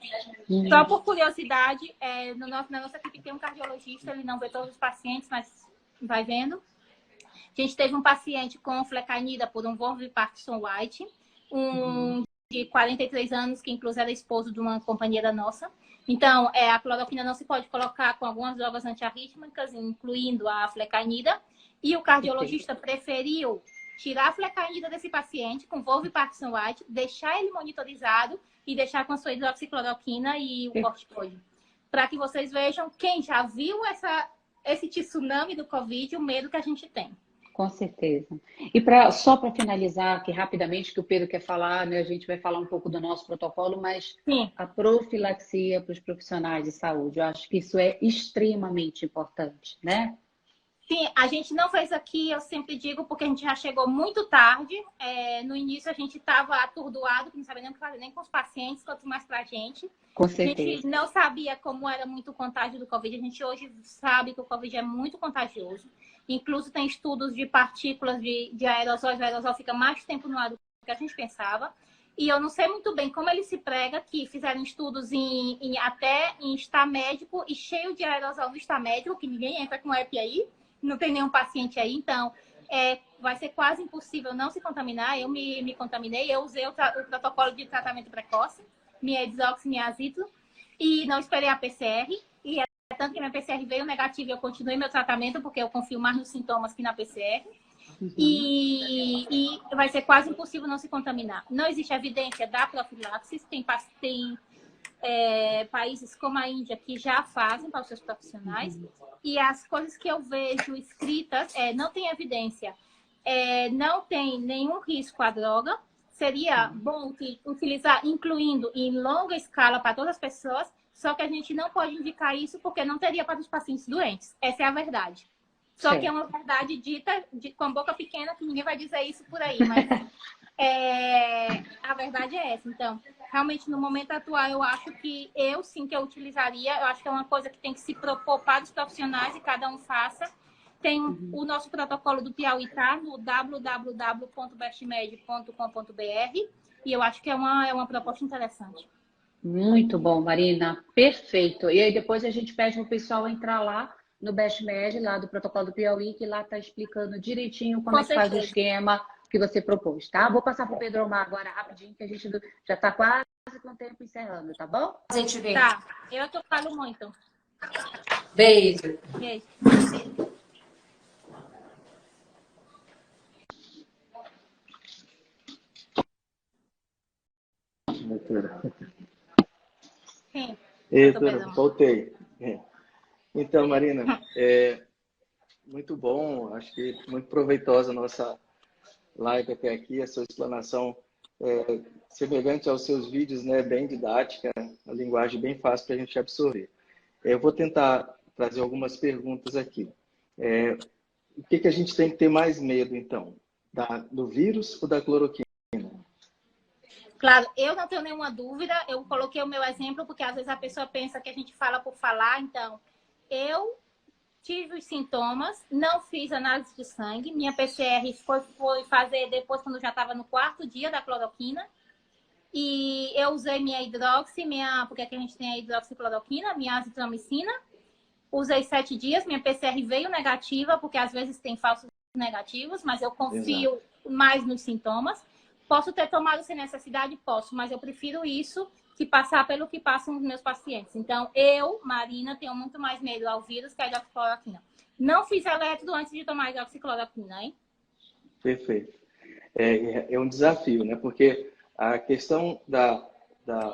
[SPEAKER 2] Só por curiosidade, na nossa equipe tem um cardiologista, ele não vê todos os pacientes, mas vai vendo. A gente teve um paciente com flecainida por um Wolff Parkinson White, de 43 anos, que inclusive era esposo de uma companheira nossa. Então, a cloroquina não se pode colocar com algumas drogas antiarrítmicas, incluindo a flecainida. E o cardiologista preferiu tirar a flecainida desse paciente com Wolff Parkinson White, deixar ele monitorizado e deixar com a sua hidroxicloroquina e o corticoide. Para que vocês vejam, quem já viu esse tsunami do Covid, o medo que a gente tem.
[SPEAKER 5] Com certeza. E só para finalizar aqui rapidamente, que o Pedro quer falar, né? A gente vai falar um pouco do nosso protocolo, mas
[SPEAKER 2] Sim.
[SPEAKER 5] A profilaxia para os profissionais de saúde, eu acho que isso é extremamente importante, né?
[SPEAKER 2] Sim, a gente não fez aqui, eu sempre digo, porque a gente já chegou muito tarde. No início a gente estava atordoado, não sabia nem o que fazer, nem com os pacientes, quanto mais para a gente.
[SPEAKER 5] Com certeza.
[SPEAKER 2] A gente não sabia como era muito o contágio do Covid. A gente hoje sabe que o Covid é muito contagioso. Incluso tem estudos de partículas de aerosóis. O aerosol fica mais tempo no ar do que a gente pensava. E eu não sei muito bem como ele se prega, que fizeram estudos até em estar médico e cheio de aerosol no estar médico, que ninguém entra com EPI aí, não tem nenhum paciente aí. Então, vai ser quase impossível não se contaminar. Eu me contaminei, eu usei o protocolo de tratamento precoce, minha desoxi, minha azito, e não esperei a PCR. E tanto que minha PCR veio negativa e eu continuei meu tratamento, porque eu confio mais nos sintomas que na PCR. E vai ser quase impossível não se contaminar. Não existe evidência da profilaxis. Tem países como a Índia que já fazem para os seus profissionais. E as coisas que eu vejo escritas, não tem evidência, não tem nenhum risco à droga. Seria bom utilizar, incluindo em longa escala para todas as pessoas, só que a gente não pode indicar isso porque não teria para os pacientes doentes. Essa é a verdade. Só que é uma verdade dita com boca pequena, que ninguém vai dizer isso por aí, mas a verdade é essa. Então, realmente, no momento atual, eu acho que eu utilizaria. Eu acho que é uma coisa que tem que se propor para os profissionais e cada um faça. Tem o nosso protocolo do Piauí, tá? No www.bestmed.com.br, e eu acho que é uma proposta interessante.
[SPEAKER 5] Muito bom, Marina. Perfeito. E aí depois a gente pede para o pessoal entrar lá no BestMed, lá do protocolo do Piauí, que lá está explicando direitinho como é que faz o esquema que você propôs, tá? Vou passar para o Pedro Omar agora rapidinho, que a gente já está quase com o tempo encerrando, tá bom?
[SPEAKER 4] A gente vê.
[SPEAKER 2] Tá, eu que falo muito.
[SPEAKER 4] Beijo.
[SPEAKER 2] Beijo. Sim.
[SPEAKER 1] Ei, voltei. Então, Marina, muito bom, acho que muito proveitosa a nossa live até aqui, a sua explanação semelhante aos seus vídeos, né, bem didática, a linguagem bem fácil para a gente absorver. Eu vou tentar trazer algumas perguntas aqui. O que a gente tem que ter mais medo, então? Do vírus ou da cloroquina?
[SPEAKER 2] Claro, eu não tenho nenhuma dúvida, eu coloquei o meu exemplo, porque às vezes a pessoa pensa que a gente fala por falar. Então, eu tive os sintomas, não fiz análise de sangue, minha PCR foi fazer depois, quando já estava no 4º dia da cloroquina, e eu usei minha hidroxi, porque aqui a gente tem a hidroxicloroquina, minha azitromicina, usei 7 dias, minha PCR veio negativa, porque às vezes tem falsos negativos, mas eu confio mais nos sintomas. Posso ter tomado sem necessidade? Posso, mas eu prefiro isso que passar pelo que passam os meus pacientes. Então, eu, Marina, tenho muito mais medo ao vírus que a hidroxicloroquina. Não fiz eletro antes de tomar hidroxicloroquina, hein?
[SPEAKER 1] Perfeito. É um desafio, né? Porque a questão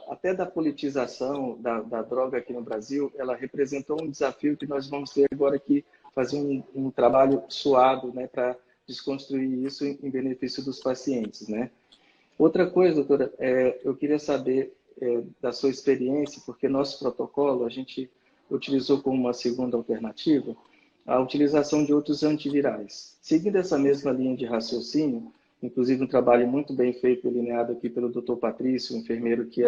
[SPEAKER 1] até da politização da droga aqui no Brasil, ela representou um desafio que nós vamos ter agora aqui, fazer um trabalho suado, né, para desconstruir isso em benefício dos pacientes, né? Outra coisa, doutora, eu queria saber da sua experiência, porque nosso protocolo a gente utilizou como uma segunda alternativa a utilização de outros antivirais. Seguindo essa mesma linha de raciocínio, inclusive um trabalho muito bem feito, delineado aqui pelo Dr. Patrício, um enfermeiro que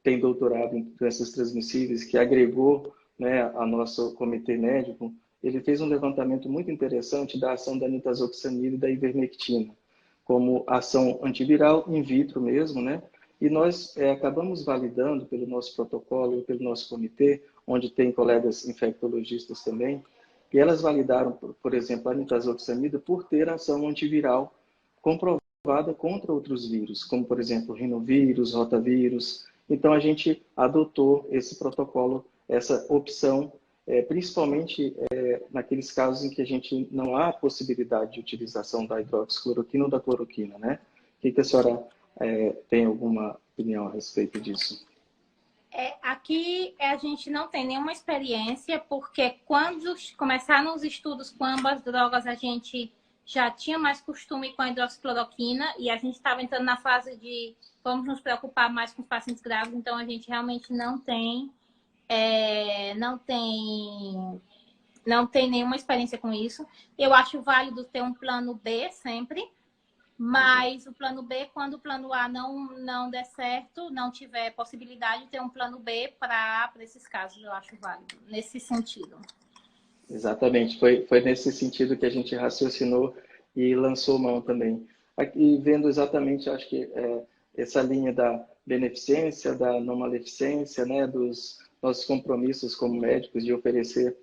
[SPEAKER 1] tem doutorado em doenças transmissíveis, que agregou, né, a nosso comitê médico. Ele fez um levantamento muito interessante da ação da nitazoxanida e da ivermectina, como ação antiviral in vitro mesmo, né? E nós acabamos validando pelo nosso protocolo e pelo nosso comitê, onde tem colegas infectologistas também, e elas validaram, por exemplo, a nitazoxanida por ter ação antiviral comprovada contra outros vírus, como, por exemplo, rinovírus, rotavírus. Então, a gente adotou esse protocolo, essa opção, principalmente naqueles casos em que a gente não há possibilidade de utilização da hidroxicloroquina ou da cloroquina, né? O que a senhora tem alguma opinião a respeito disso?
[SPEAKER 2] Aqui a gente não tem nenhuma experiência, porque quando começaram os estudos com ambas drogas, a gente já tinha mais costume com a hidroxicloroquina e a gente estava entrando na fase de vamos nos preocupar mais com os pacientes graves, então a gente realmente não tem nenhuma experiência com isso. Eu acho válido ter um plano B sempre, mas o plano B, quando o plano A não der certo, não tiver possibilidade de ter um plano B para esses casos, eu acho válido, nesse sentido.
[SPEAKER 1] Exatamente, foi nesse sentido que a gente raciocinou e lançou mão também. Aqui, vendo exatamente, acho que essa linha da beneficência, da não maleficência, né, dos nossos compromissos como médicos de oferecer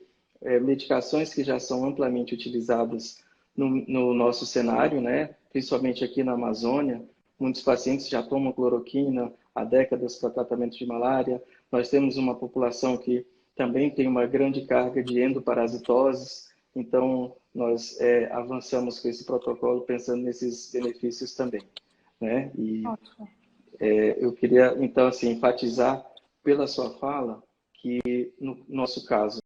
[SPEAKER 1] medicações que já são amplamente utilizadas no nosso cenário, né, principalmente aqui na Amazônia. Muitos pacientes já tomam cloroquina há décadas para tratamento de malária. Nós temos uma população que também tem uma grande carga de endoparasitoses, então nós avançamos com esse protocolo pensando nesses benefícios também, né? E eu queria, então, assim, enfatizar pela sua fala que, no nosso caso,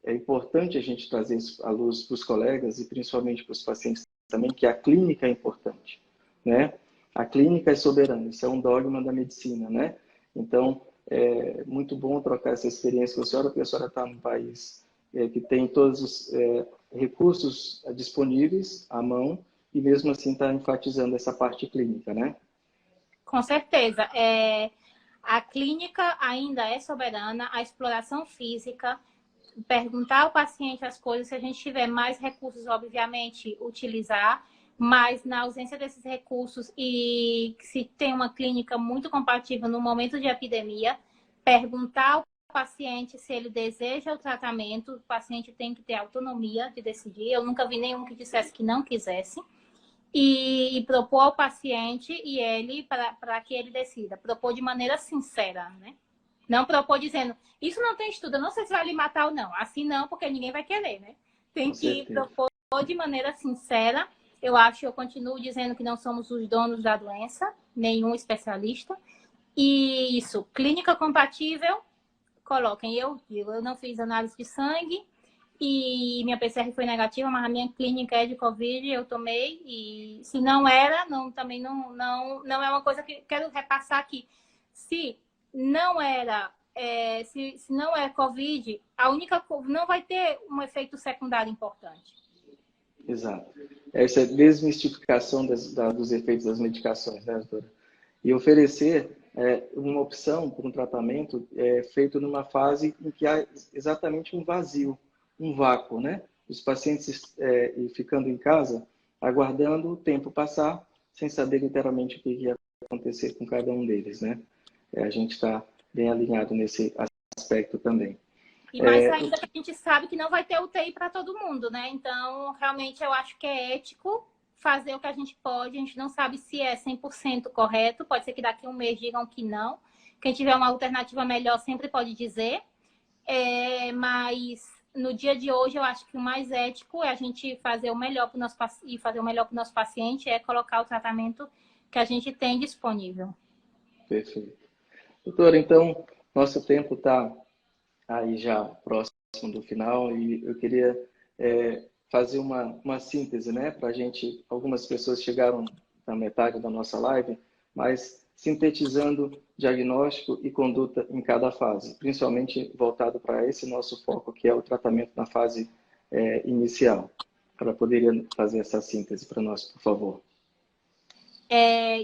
[SPEAKER 1] é importante a gente trazer isso à luz para os colegas e principalmente para os pacientes também, que a clínica é importante, né? A clínica é soberana, isso é um dogma da medicina, né? Então, é muito bom trocar essa experiência com a senhora, porque a senhora está num país que tem todos os recursos disponíveis à mão e mesmo assim está enfatizando essa parte clínica, né?
[SPEAKER 2] Com certeza. A clínica ainda é soberana, a exploração física, perguntar ao paciente as coisas, se a gente tiver mais recursos, obviamente, utilizar, mas na ausência desses recursos e se tem uma clínica muito compatível no momento de epidemia, perguntar ao paciente se ele deseja o tratamento, o paciente tem que ter autonomia de decidir. Eu nunca vi nenhum que dissesse que não quisesse. E propor ao paciente e ele, para que ele decida. Propor de maneira sincera, né? Não propor dizendo, isso não tem estudo, eu não sei se vai lhe matar ou não. Assim não, porque ninguém vai querer, né? Tem que propor de maneira sincera. Eu continuo dizendo que não somos os donos da doença, nenhum especialista. E isso, clínica compatível, coloquem. Eu digo, eu não fiz análise de sangue e minha PCR foi negativa, mas a minha clínica é de Covid, eu tomei. E se não era, também não é uma coisa que quero repassar aqui. Se não era, se não é Covid, não vai ter um efeito secundário importante.
[SPEAKER 1] Exato. Essa desmistificação dos efeitos das medicações, né, doutora? E oferecer uma opção para um tratamento feito numa fase em que há exatamente um vazio, um vácuo, né? Os pacientes ficando em casa, aguardando o tempo passar, sem saber literalmente o que ia acontecer com cada um deles, né? A gente está bem alinhado nesse aspecto também.
[SPEAKER 2] E mais ainda que a gente sabe que não vai ter UTI para todo mundo, né? Então, realmente, eu acho que é ético fazer o que a gente pode. A gente não sabe se é 100% correto. Pode ser que daqui a um mês digam que não. Quem tiver uma alternativa melhor sempre pode dizer. Mas no dia de hoje, eu acho que o mais ético é a gente fazer o melhor para o nosso paciente, é colocar o tratamento que a gente tem disponível.
[SPEAKER 1] Perfeito. Doutora, então, nosso tempo está aí já próximo do final e eu queria fazer uma síntese, né? Para a gente, algumas pessoas chegaram na metade da nossa live, mas sintetizando diagnóstico e conduta em cada fase, principalmente voltado para esse nosso foco, que é o tratamento na fase inicial. ela poderia fazer essa síntese para nós, por favor.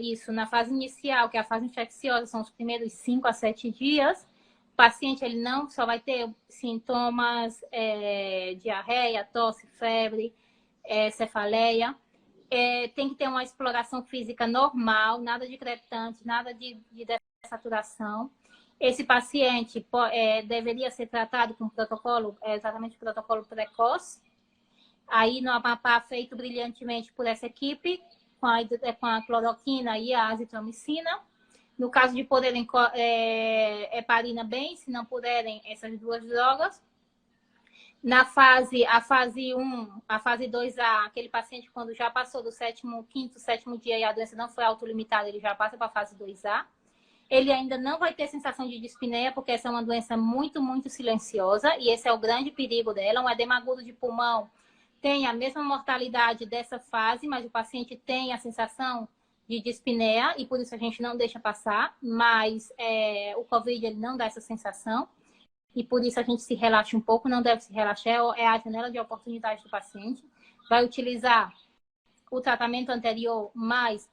[SPEAKER 2] Isso, na fase inicial, que é a fase infecciosa, são os primeiros 5 a 7 dias, o paciente ele não só vai ter sintomas, diarreia, tosse, febre, cefaleia, tem que ter uma exploração física normal, nada de crepitante, nada de dessaturação. Esse paciente deveria ser tratado com protocolo, exatamente o protocolo precoce, aí no Amapá feito brilhantemente por essa equipe, com a cloroquina e a azitromicina. No caso de poderem, heparina bem, se não puderem, essas duas drogas. A fase 1, a fase 2A, aquele paciente quando já passou do quinto, sétimo dia e a doença não foi autolimitada, ele já passa para a fase 2A. Ele ainda não vai ter sensação de dispneia, porque essa é uma doença muito, muito silenciosa, e esse é o grande perigo dela. Um edema agudo de pulmão tem a mesma mortalidade dessa fase, mas o paciente tem a sensação de dispneia, e por isso a gente não deixa passar, mas o COVID ele não dá essa sensação, e por isso a gente se relaxa um pouco, não deve se relaxar, é a janela de oportunidade do paciente. Vai utilizar o tratamento anterior mais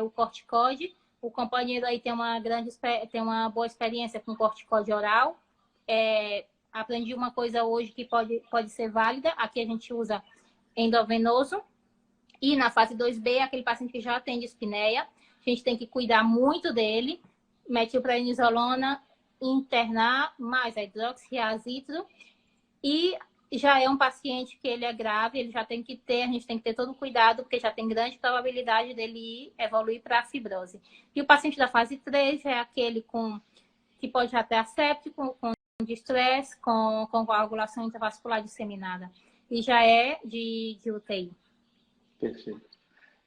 [SPEAKER 2] o corticoide. O companheiro aí tem uma boa experiência com corticoide oral. Aprendi uma coisa hoje que pode ser válida. Aqui a gente usa endovenoso. E na fase 2B, aquele paciente que já tem dispneia, a gente tem que cuidar muito dele. Metilprednisolona, internar, mais a hidroxiazitro. E já é um paciente que ele é grave, a gente tem que ter todo o cuidado, porque já tem grande probabilidade dele evoluir para a fibrose. E o paciente da fase 3 é aquele que pode já ter asséptico, com estresse, com coagulação intravascular disseminada. E já é de UTI.
[SPEAKER 1] Perfeito.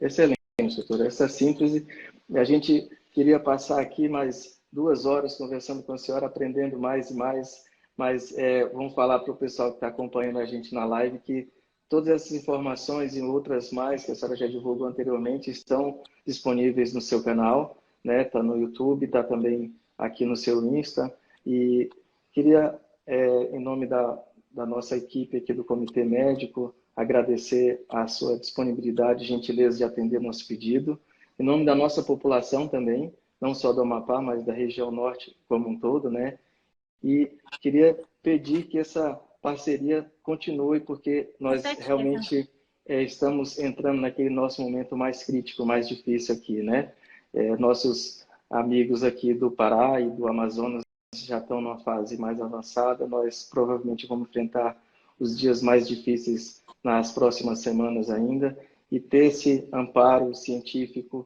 [SPEAKER 1] Excelente, doutora. Essa síntese, a gente queria passar aqui mais 2 horas conversando com a senhora, aprendendo mais e mais, mas vamos falar para o pessoal que está acompanhando a gente na live que todas essas informações e outras mais que a senhora já divulgou anteriormente estão disponíveis no seu canal, né? Está no YouTube, está também aqui no seu Insta. E queria, em nome da nossa equipe aqui do Comitê Médico, agradecer a sua disponibilidade e gentileza de atender nosso pedido. Em nome da nossa população também, não só do Amapá, mas da região norte como um todo, né? E queria pedir que essa parceria continue, porque nós realmente estamos entrando naquele nosso momento mais crítico, mais difícil aqui, né? Nossos amigos aqui do Pará e do Amazonas já estão numa fase mais avançada, nós provavelmente vamos enfrentar os dias mais difíceis nas próximas semanas ainda, e ter esse amparo científico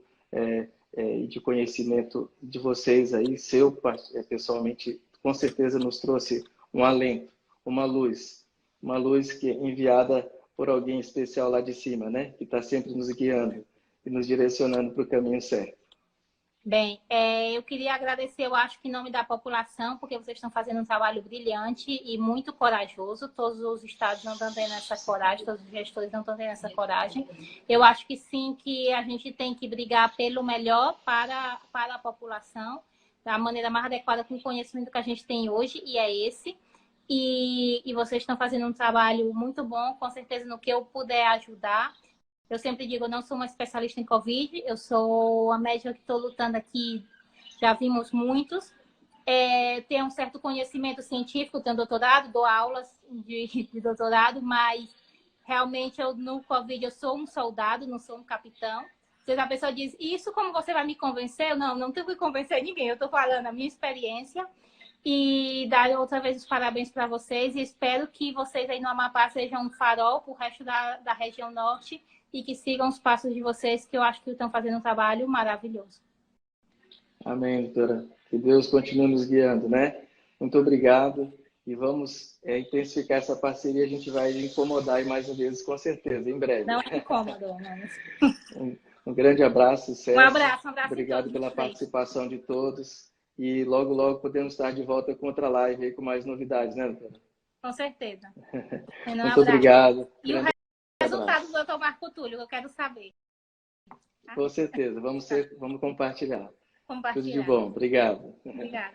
[SPEAKER 1] e de conhecimento de vocês aí, pessoalmente, com certeza nos trouxe um alento, uma luz que é enviada por alguém especial lá de cima, né? Que está sempre nos guiando e nos direcionando para o caminho certo.
[SPEAKER 2] Bem, eu queria agradecer, eu acho que em nome da população, porque vocês estão fazendo um trabalho brilhante e muito corajoso. Todos os estados não estão tendo essa coragem, todos os gestores não estão tendo essa coragem. Eu acho que sim, que a gente tem que brigar pelo melhor para a população, da maneira mais adequada com o conhecimento que a gente tem hoje, e é esse. E vocês estão fazendo um trabalho muito bom, com certeza no que eu puder ajudar. Eu sempre digo, eu não sou uma especialista em Covid, eu sou a médica que estou lutando aqui, já vimos muitos. Tenho um certo conhecimento científico, tenho doutorado, dou aulas de doutorado, mas realmente no Covid eu sou um soldado, não sou um capitão. Às vezes a pessoa diz, isso como você vai me convencer? Eu não tenho que convencer ninguém, eu estou falando a minha experiência. E dar outra vez os parabéns para vocês, e espero que vocês aí no Amapá sejam um farol para o resto da região norte, e que sigam os passos de vocês, que eu acho que estão fazendo um trabalho maravilhoso.
[SPEAKER 1] Amém, doutora. Que Deus continue nos guiando, né? Muito obrigado. E vamos intensificar essa parceria. A gente vai incomodar aí mais uma vez, com certeza, em breve.
[SPEAKER 2] Não é incômodo, não.
[SPEAKER 1] Um grande abraço, César.
[SPEAKER 2] Um abraço
[SPEAKER 1] Obrigado pela participação de todos. E logo, logo podemos estar de volta com outra live aí com mais novidades, né, doutora?
[SPEAKER 2] Com certeza.
[SPEAKER 1] Muito obrigado.
[SPEAKER 2] E o resultado do Dr. Marco Túlio, eu quero saber.
[SPEAKER 1] Com certeza. Vamos compartilhar. Tudo de bom. Obrigado.
[SPEAKER 2] Obrigada.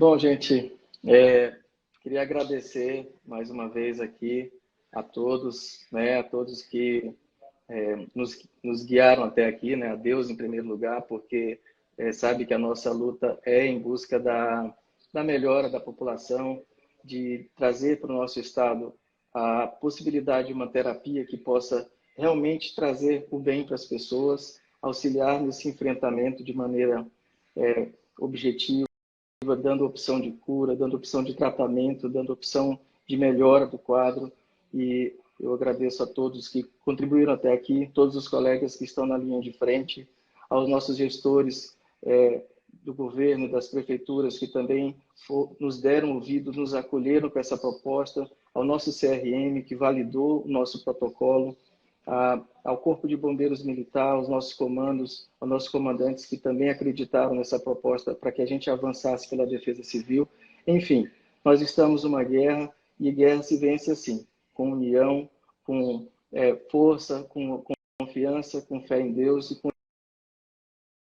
[SPEAKER 1] Bom, gente, queria agradecer mais uma vez aqui a todos, né, a todos que nos guiaram até aqui, né, a Deus em primeiro lugar, porque sabe que a nossa luta é em busca da melhora da população, de trazer para o nosso estado a possibilidade de uma terapia que possa realmente trazer o bem para as pessoas, auxiliar nesse enfrentamento de maneira objetiva, dando opção de cura, dando opção de tratamento, dando opção de melhora do quadro. E eu agradeço a todos que contribuíram até aqui, todos os colegas que estão na linha de frente, aos nossos gestores do governo, das prefeituras, que também nos deram ouvido, nos acolheram com essa proposta, ao nosso CRM, que validou o nosso protocolo, ao Corpo de Bombeiros Militar, aos nossos comandos, aos nossos comandantes que também acreditaram nessa proposta para que a gente avançasse pela defesa civil. Enfim, nós estamos numa guerra e guerra se vence assim, com união, com força, com confiança, com fé em Deus e com